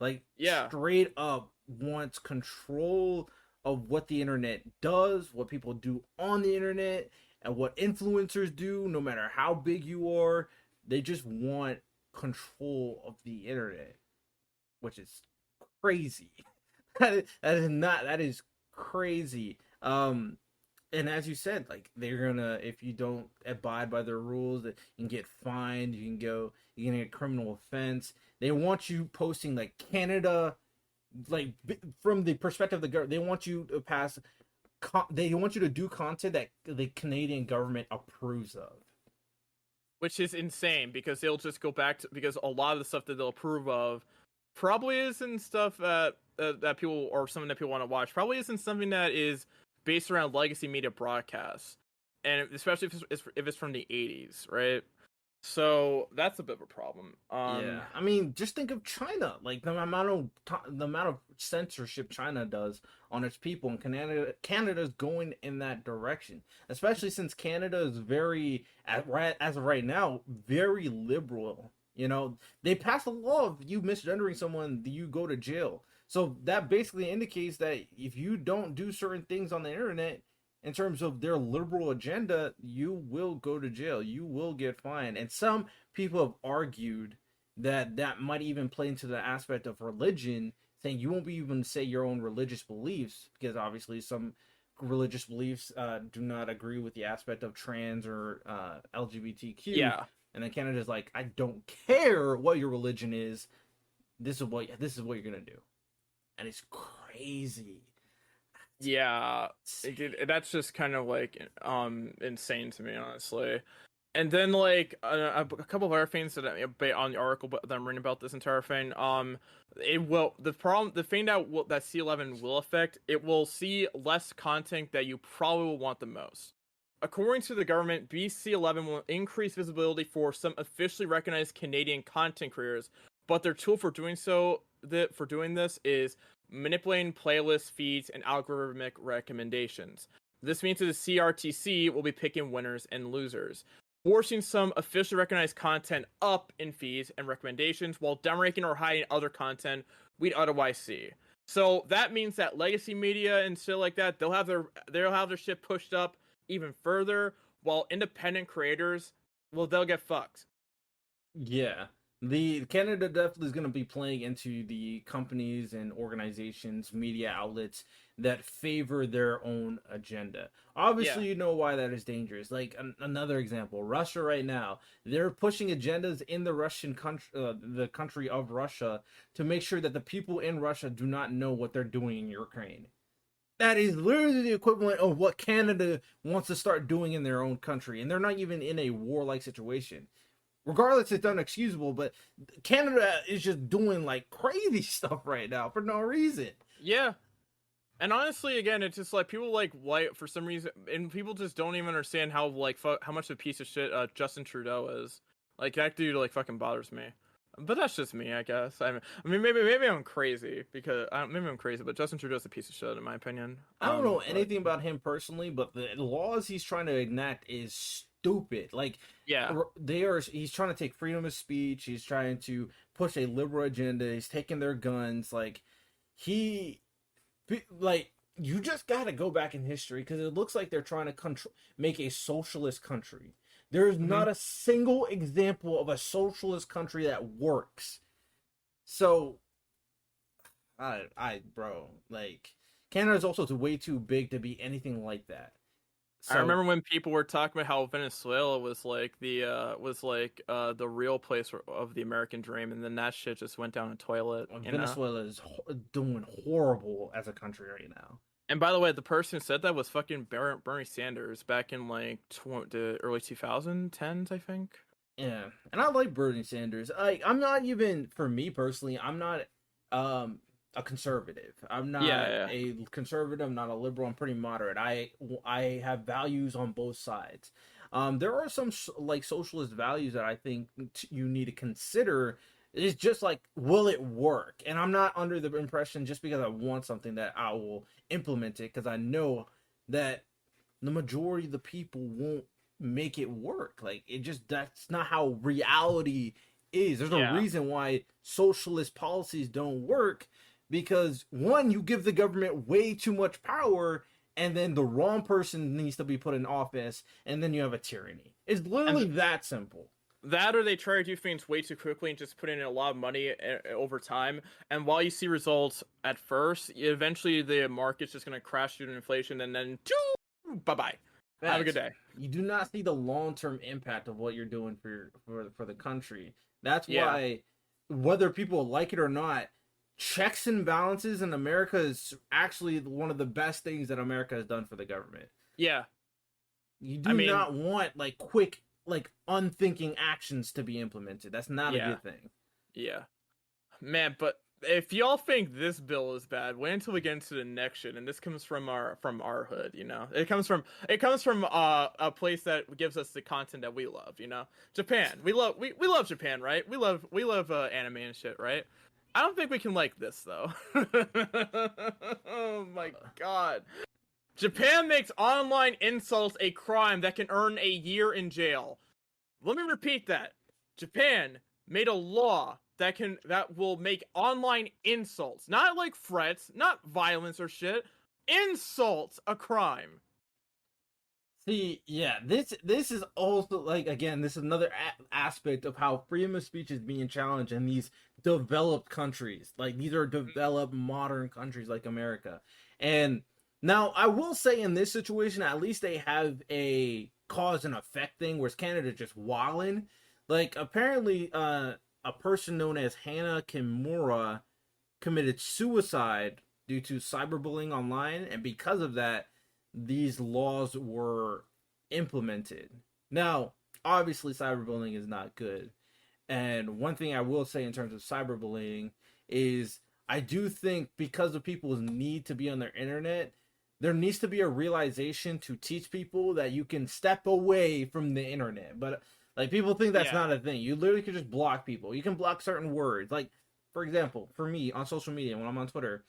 Like, Yeah. straight up wants control of what the internet does, what people do on the internet, and what influencers do, no matter how big you are. They just want control of the internet, which is crazy. That is crazy. And as you said, like, they're gonna, if you don't abide by their rules, that you can get fined, you can get criminal offense. They want you posting like Canada, like from the perspective of the government. They want you to pass. They want you to do content that the Canadian government approves of. Which is insane because they'll just go back to, because a lot of the stuff that they'll approve of probably isn't stuff that people, or something that people want to watch, probably isn't something that is based around legacy media broadcasts, and especially if it's from the 80s, right? So that's a bit of a problem. Yeah, I mean, just think of China, like the amount of censorship China does on its people, and Canada's going in that direction, especially since Canada is very, as of right now, very liberal. You know, they passed a law of you misgendering someone, you go to jail. So that basically indicates that if you don't do certain things on the internet, in terms of their liberal agenda, you will go to jail. You will get fined. And some people have argued that that might even play into the aspect of religion, saying you won't be even say your own religious beliefs, because obviously some religious beliefs do not agree with the aspect of trans or LGBTQ. Yeah. And then Canada's like, I don't care what your religion is. This is what you're gonna do, and it's crazy. Yeah, that's just kind of like insane to me, honestly. And then like a couple of other things that on the article that I'm reading about this entire thing. It will the thing that C11 will affect, it will see less content that you probably will want the most. According to the government, BC11 will increase visibility for some officially recognized Canadian content creators, but their tool for doing this is manipulating playlist feeds and algorithmic recommendations. This means that the CRTC will be picking winners and losers, forcing some officially recognized content up in feeds and recommendations while downranking or hiding other content we'd otherwise see. So that means that legacy media and shit like that, they'll have their shit pushed up even further, while independent creators, well, they'll get fucked. Yeah. The Canada definitely is going to be playing into the companies and organizations, media outlets that favor their own agenda. Obviously, you know why that is dangerous. Like another example, Russia right now, they're pushing agendas in the Russian country, the country of Russia, to make sure that the people in Russia do not know what they're doing in Ukraine. That is literally the equivalent of what Canada wants to start doing in their own country, and they're not even in a warlike situation. Regardless, it's unexcusable, but Canada is just doing like crazy stuff right now for no reason. Yeah. And honestly, again, it's just like people like for some reason, and people just don't even understand how how much of a piece of shit Justin Trudeau is. Like that dude like fucking bothers me. But that's just me, I guess. I mean, maybe I'm crazy because maybe I'm crazy, but Justin Trudeau's a piece of shit in my opinion. I don't know anything about him personally, but the laws he's trying to enact is stupid. Like, yeah, he's trying to take freedom of speech. He's trying to push a liberal agenda. He's taking their guns. Like, you just got to go back in history because it looks like they're trying to make a socialist country. There's not a single example of a socialist country that works. So, bro, like, Canada's also way too big to be anything like that. So, I remember when people were talking about how Venezuela was like the real place of the American dream, and then that shit just went down the toilet. Venezuela is doing horrible as a country right now. And by the way, the person who said that was fucking Bernie Sanders back in like the early 2010s, I think. Yeah, and I like Bernie Sanders. I'm not even, for me personally, I'm not a conservative. I'm not a conservative. I'm not a liberal. I'm pretty moderate. I have values on both sides. There are some like socialist values that I think you need to consider. It's just like, will it work? And I'm not under the impression just because I want something that I will implement it, because I know that the majority of the people won't make it work. Like, that's not how reality is. There's no reason why socialist policies don't work, because one, you give the government way too much power, and then the wrong person needs to be put in office, and then you have a tyranny. It's literally that simple. That, or they try to do things way too quickly and just put in a lot of money over time. And while you see results at first, eventually the market's just going to crash due to inflation, and then bye-bye. Have a good day. You do not see the long-term impact of what you're doing for the country. That's why, whether people like it or not, checks and balances in America is actually one of the best things that America has done for the government. Yeah. You do not want like quick, like unthinking actions to be implemented. That's not a good thing. Yeah. Man, but if y'all think this bill is bad, wait until we get into the next shit. And this comes from our hood, you know. It comes from a place that gives us the content that we love, you know. Japan. We love Japan, right? We love anime and shit, right? I don't think we can like this though. Oh my god. Japan makes online insults a crime that can earn a year in jail. Let me repeat that. Japan made a law that will make online insults, not like threats, not violence or shit, insults a crime. See, yeah, this is also, like, again, this is another aspect of how freedom of speech is being challenged in these developed countries. Like, these are developed modern countries like America. And now, I will say in this situation, at least they have a cause and effect thing, whereas Canada just wilding. Like, apparently, a person known as Hana Kimura committed suicide due to cyberbullying online, and because of that, these laws were implemented. Now, obviously, cyberbullying is not good, and one thing I will say in terms of cyberbullying is I do think because of people's need to be on their internet, there needs to be a realization to teach people that you can step away from the internet. But like people think that's Yeah. not a thing. You literally can just block people. You can block certain words. Like for example, for me on social media when I'm on Twitter,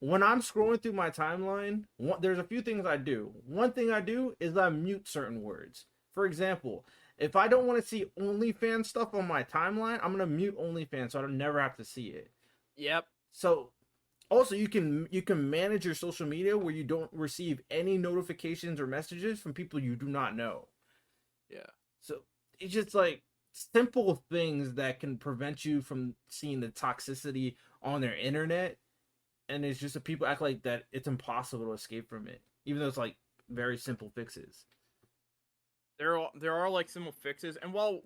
when I'm scrolling through my timeline, there's a few things I do. One thing I do is I mute certain words. For example, if I don't want to see OnlyFans stuff on my timeline, I'm gonna mute OnlyFans so I don't never have to see it. Yep. So also you can manage your social media where you don't receive any notifications or messages from people you do not know. Yeah. So it's just like simple things that can prevent you from seeing the toxicity on their internet, and it's just that people act like that it's impossible to escape from it, even though it's like very simple fixes. There are like simple fixes, and while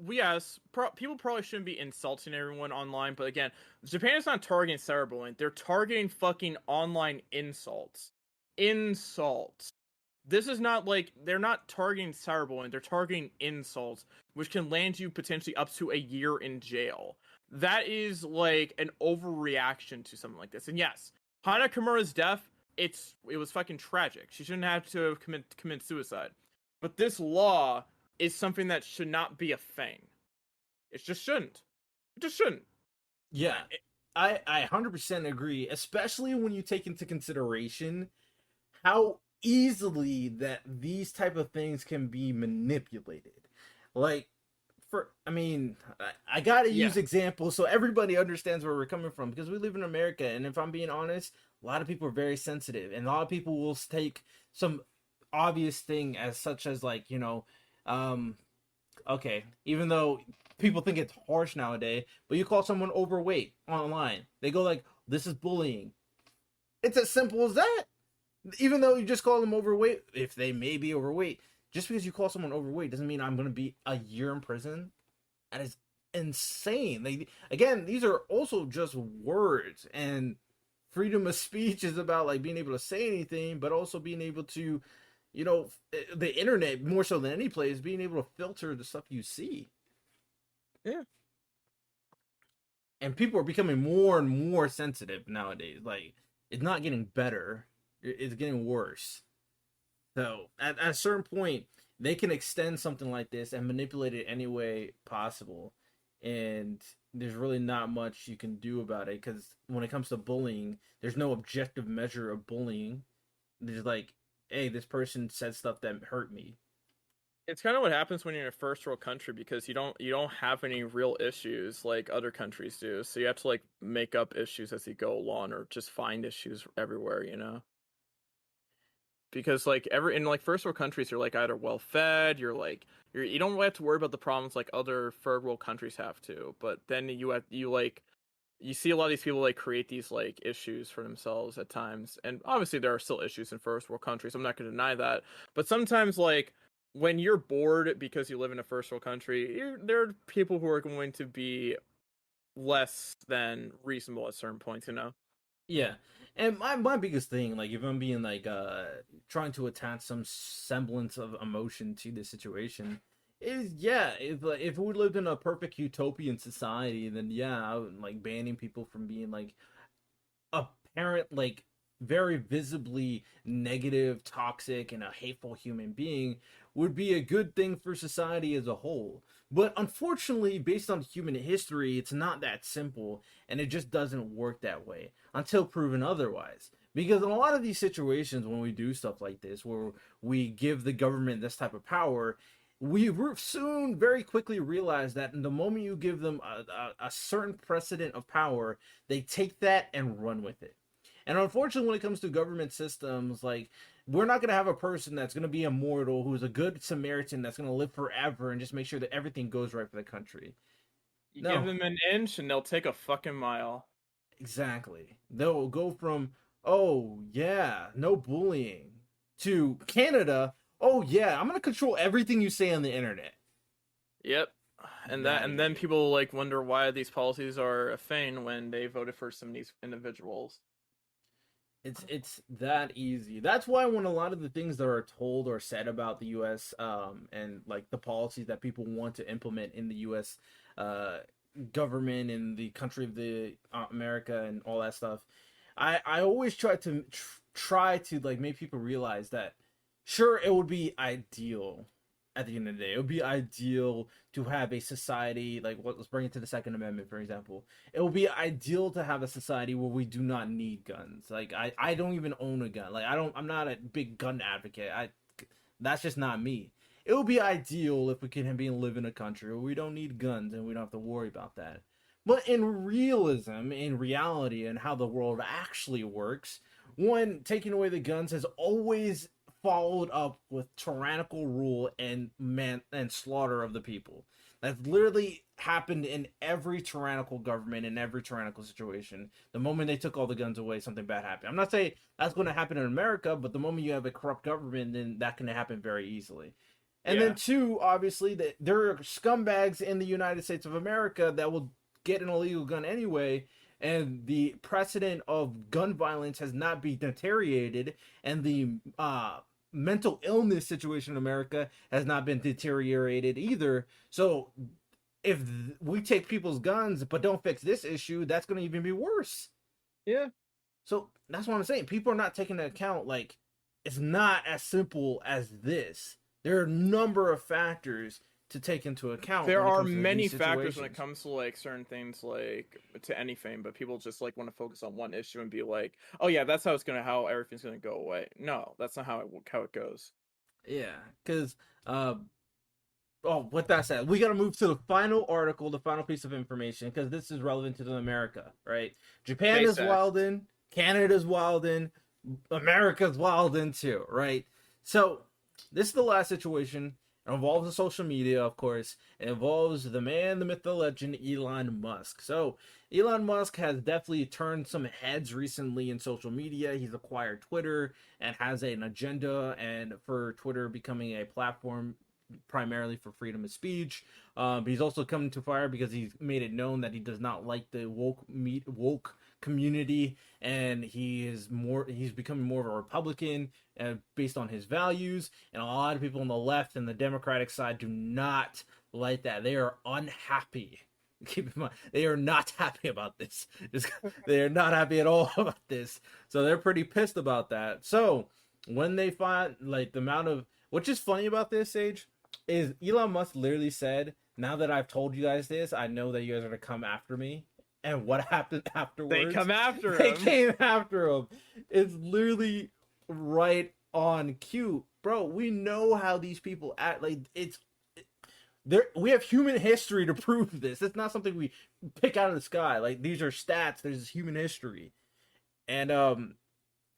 people probably shouldn't be insulting everyone online, but again, Japan is not targeting cyberbullying; they're targeting fucking online insults. Insults. This is not like they're not targeting cyberbullying; they're targeting insults, which can land you potentially up to a year in jail. That is like an overreaction to something like this. And yes, Hana Kimura's death, it was fucking tragic. She shouldn't have to commit suicide. But this law is something that should not be a thing. It just shouldn't. It just shouldn't. Yeah, I 100% agree, especially when you take into consideration how easily that these type of things can be manipulated. Like I mean, I gotta use Yeah. examples so everybody understands where we're coming from because we live in America, and if I'm being honest, a lot of people are very sensitive, and a lot of people will take some obvious thing as such as like um, okay, even though people think it's harsh nowadays, but you call someone overweight online, they go like, "This is bullying." It's as simple as that. Even though you just call them overweight, if they may be overweight, just because you call someone overweight doesn't mean I'm going to be a year in prison. That is insane. Again, these are also just words, and freedom of speech is about like being able to say anything, but also being able to, the internet more so than any place, being able to filter the stuff you see. Yeah. And people are becoming more and more sensitive nowadays. Like it's not getting better; it's getting worse. So at a certain point, they can extend something like this and manipulate it any way possible. And there's really not much you can do about it because when it comes to bullying, there's no objective measure of bullying. There's like, hey, this person said stuff that hurt me. It's kind of what happens when you're in a first world country because you don't have any real issues like other countries do. So you have to like make up issues as you go along or just find issues everywhere. Because like every in like first world countries you're like either well fed, you don't really have to worry about the problems like other third world countries have to. But then you see a lot of these people like create these like issues for themselves at times. And obviously there are still issues in first world countries. I'm not going to deny that. But sometimes like when you're bored because you live in a first world country, there are people who are going to be less than reasonable at certain points. Yeah. And my biggest thing, like if I'm being like trying to attach some semblance of emotion to this situation, is yeah, if we lived in a perfect utopian society, then yeah, I would like banning people from being like apparent like very visibly negative, toxic, and a hateful human being would be a good thing for society as a whole. But unfortunately, based on human history, it's not that simple, and it just doesn't work that way until proven otherwise. Because in a lot of these situations, when we do stuff like this, where we give the government this type of power, we soon very quickly realize that in the moment you give them a certain precedent of power, they take that and run with it. And unfortunately, when it comes to government systems, like we're not gonna have a person that's gonna be immortal, who's a good Samaritan that's gonna live forever and just make sure that everything goes right for the country. You give No, them an inch and they'll take a fucking mile. exactly. They'll go from oh yeah, no bullying to Canada. Oh yeah, I'm gonna control everything you say on the internet. Yep. And That then easy. people like wonder why these policies are a thing when they voted for some of these individuals. It's that easy. That's why when a lot of the things that are told or said about the U.S. And like the policies that people want to implement in the U.S. Uh, government and the country of the America and all that stuff, I always try to like make people realize that sure it would be ideal at the end of the day. It would be ideal to have a society like let's bring it to the Second Amendment, for example. It would be ideal to have a society where we do not need guns. Like I don't even own a gun. Like I'm not a big gun advocate. That's just not me. It would be ideal if we can live in a country where we don't need guns and we don't have to worry about that. But in realism, in reality, and how the world actually works, one, taking away the guns has always followed up with tyrannical rule and slaughter of the people. That's literally happened in every tyrannical government, in every tyrannical situation. The moment they took all the guns away, something bad happened. I'm not saying that's going to happen in America, but the moment you have a corrupt government, then that can happen very easily. And Yeah. then two, obviously, that there are scumbags in the United States of America that will get an illegal gun anyway, and the precedent of gun violence has not been deteriorated, and the mental illness situation in America has not been deteriorated either. So if we take people's guns but don't fix this issue, that's going to even be worse. Yeah. So that's what I'm saying. People are not taking into account like it's not as simple as this. There are a number of factors to take into account. There when it are comes to many these factors when it situations. comes to like certain things, like to anything, but people just like want to focus on one issue and be like, "Oh yeah, that's how everything's gonna go away." No, that's not how it goes. Yeah, because oh, with that said, we got to move to the final article, the final piece of information, because this is relevant to America, right? Japan is SpaceX. wilding, Canada's wilding, America's wilding too, right? So this is the last situation. It involves the social media, of course. It involves the man, the myth, the legend, Elon Musk. So Elon Musk has definitely turned some heads recently in social media. He's acquired Twitter and has an agenda, and for Twitter becoming a platform primarily for freedom of speech. He's also come to fire because he's made it known that he does not like the woke community, and he's becoming more of a Republican based on his values. And a lot of people on the left and the Democratic side do not like that. They are unhappy. Keep in mind, they are not happy about this. They are not happy at all about this. So they're pretty pissed about that. So when they find like the amount of, which is funny about this, Sage, is Elon Musk literally said, "Now that I've told you guys this, I know that you guys are gonna come after me." And what happened afterwards? They come after They him. came after him. It's literally right on cue, bro. We know how these people act. Like it's there. We have human history to prove this. It's not something we pick out of the sky. Like these are stats. There's human history, and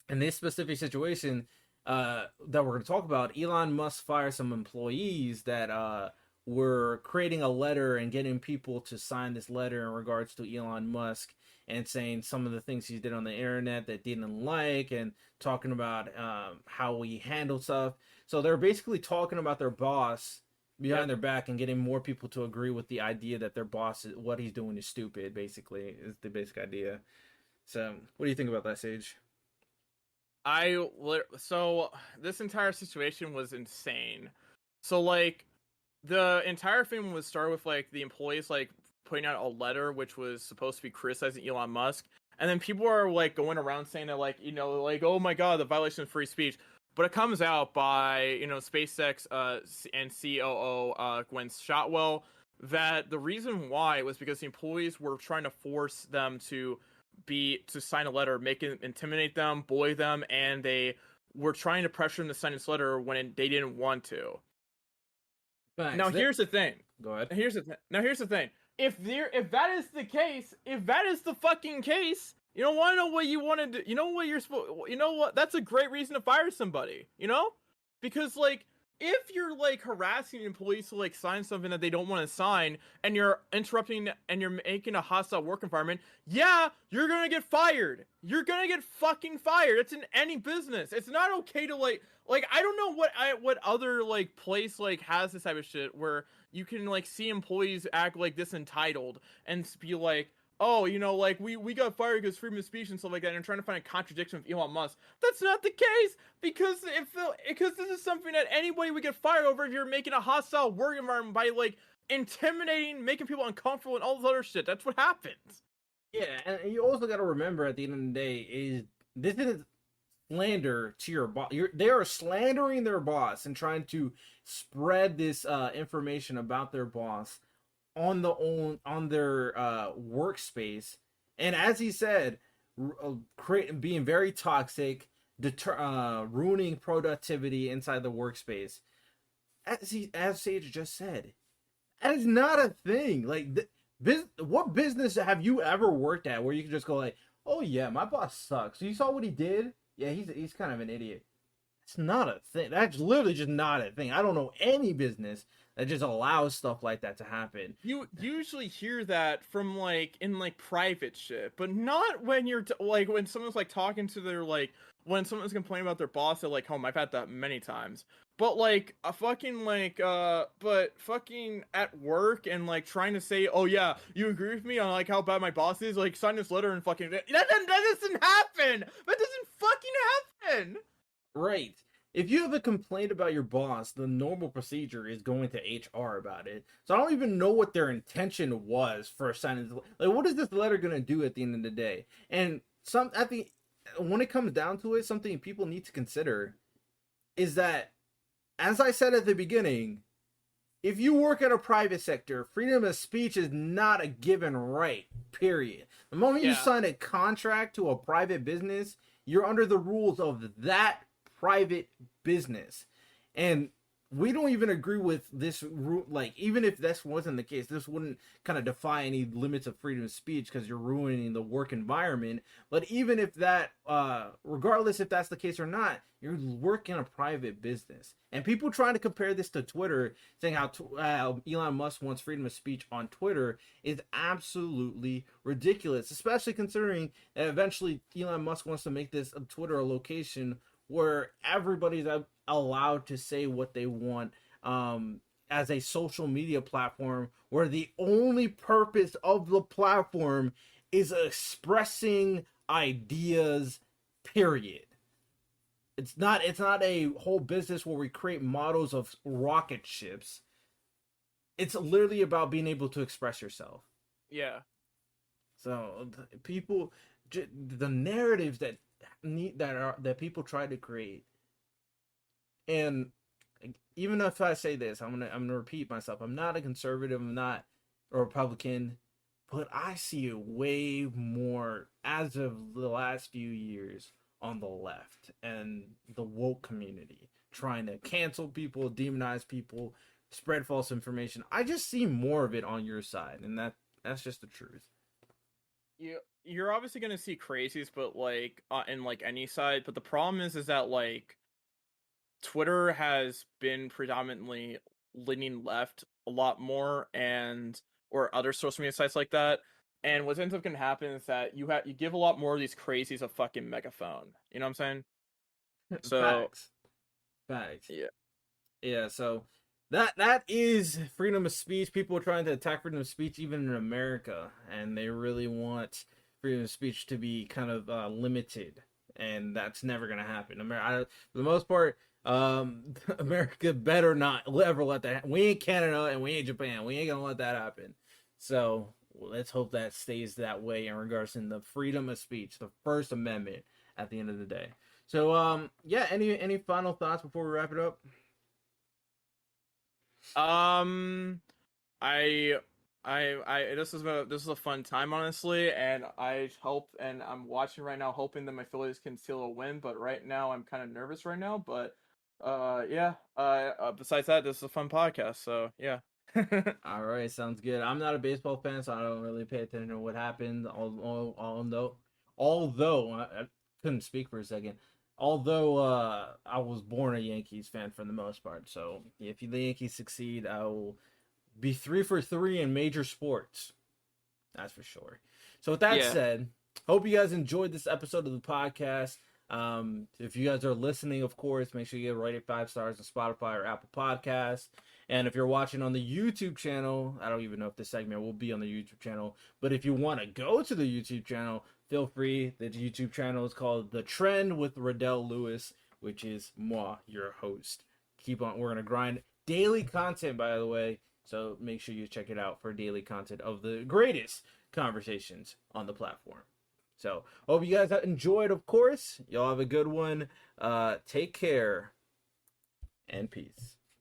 in this specific situation that we're going to talk about, Elon Musk fired some employees that were creating a letter and getting people to sign this letter in regards to Elon Musk and saying some of the things he did on the internet that they didn't like, and talking about how he handled stuff. So they're basically talking about their boss behind their back and getting more people to agree with the idea that their boss what he's doing is stupid. Basically, is the basic idea. So, what do you think about that, Sage? So this entire situation was insane. So like the entire thing was started with like the employees like putting out a letter which was supposed to be criticizing Elon Musk, and then people are like going around saying that like like, oh my god, the violation of free speech. But it comes out by SpaceX and COO Gwen Shotwell that the reason why was because the employees were trying to force them to sign a letter, make it intimidate them, bully them, and they were trying to pressure them to sign this letter when they didn't want to. Thanks. Now here's the thing. Go ahead. Here's the thing. If that is the case, if that is the fucking case, you don't want to know what you want to do. You know what you're supposed. You know what? That's a great reason to fire somebody. Because like if you're like harassing employees to like sign something that they don't want to sign, and you're interrupting and you're making a hostile work environment, yeah, you're gonna get fired. You're gonna get fucking fired. It's in any business. It's not okay to like I don't know what other like place like has this type of shit where you can like see employees act like this entitled and be like, oh, like we got fired because freedom of speech and stuff like that, and trying to find a contradiction with Elon Musk. That's not the case, because because this is something that anybody would get fired over if you're making a hostile work environment by like intimidating, making people uncomfortable, and all this other shit. That's what happens. Yeah, and you also got to remember at the end of the day is this is slander to your boss. They are slandering their boss and trying to spread this information about their boss on their workspace. And as he said, being very toxic, ruining productivity inside the workspace. As Sage just said, that is not a thing. Like, what business have you ever worked at where you can just go like, "Oh yeah, my boss sucks. You saw what he did? Yeah, he's kind of an idiot." It's not a thing. That's literally just not a thing. I don't know any business that just allows stuff like that to happen. You usually hear that from like in like private shit, but not when you're like when someone's like talking to their like when someone's complaining about their boss at like home. I've had that many times. But like a fucking like but fucking at work and like trying to say, "Oh yeah, you agree with me on like how bad my boss is?" Like sign this letter and fucking that doesn't happen. That doesn't fucking happen. Right. If you have a complaint about your boss, the normal procedure is going to HR about it. So I don't even know what their intention was for signing this. Like, what is this letter going to do at the end of the day? And when it comes down to it, something people need to consider is that, as I said at the beginning, if you work at a private sector, freedom of speech is not a given right, period. The moment you sign a contract to a private business, you're under the rules of that private business. And we don't even agree with this rule. Like, even if this wasn't the case, this wouldn't kind of defy any limits of freedom of speech because you're ruining the work environment. But even if that, regardless if that's the case or not, you're working a private business. And people trying to compare this to Twitter, saying how Elon Musk wants freedom of speech on Twitter, is absolutely ridiculous, especially considering that eventually Elon Musk wants to make this Twitter a location where everybody's allowed to say what they want, as a social media platform where the only purpose of the platform is expressing ideas, period. It's not a whole business where we create models of rocket ships. It's literally about being able to express yourself. Yeah. So people, the narratives that people try to create, and even if I say this, I'm gonna repeat myself. I'm not a conservative. I'm not a Republican, but I see it way more as of the last few years on the left and the woke community trying to cancel people, demonize people, spread false information. I just see more of it on your side, and that's just the truth. You're obviously gonna see crazies, but like in like any side. But the problem is that like Twitter has been predominantly leaning left a lot more, and or other social media sites like that. And what ends up gonna happen is that you give a lot more of these crazies a fucking megaphone. You know what I'm saying? So Facts. yeah. Yeah. So that is freedom of speech. People are trying to attack freedom of speech even in America, and they really want freedom of speech to be kind of limited, and that's never gonna happen. For the most part, America better not ever let that happen. We ain't Canada and we ain't Japan. We ain't gonna let that happen. So let's hope that stays that way in regards to the freedom of speech, the First Amendment at the end of the day. So yeah, any final thoughts before we wrap it up? This is a fun time, honestly, and I hope, and I'm watching right now hoping that my Phillies can steal a win, but right now I'm kind of nervous right now, but yeah, besides that, this is a fun podcast, so yeah. All right, sounds good. I'm not a baseball fan, so I don't really pay attention to what happened. Although I couldn't speak for a second. Although I was born a Yankees fan for the most part, so if the Yankees succeed, I will be 3 for 3 in major sports. That's for sure. So with that said, hope you guys enjoyed this episode of the podcast. If you guys are listening, of course, make sure you rate it 5 stars on Spotify or Apple Podcasts. And if you're watching on the YouTube channel, I don't even know if this segment will be on the YouTube channel, but if you want to go to the YouTube channel, feel free. The YouTube channel is called The Trend with Riddell Lewis, which is moi, your host. Keep on, we're going to grind daily content, by the way, so make sure you check it out for daily content of the greatest conversations on the platform. So, hope you guys enjoyed, of course. Y'all have a good one. Take care, and peace.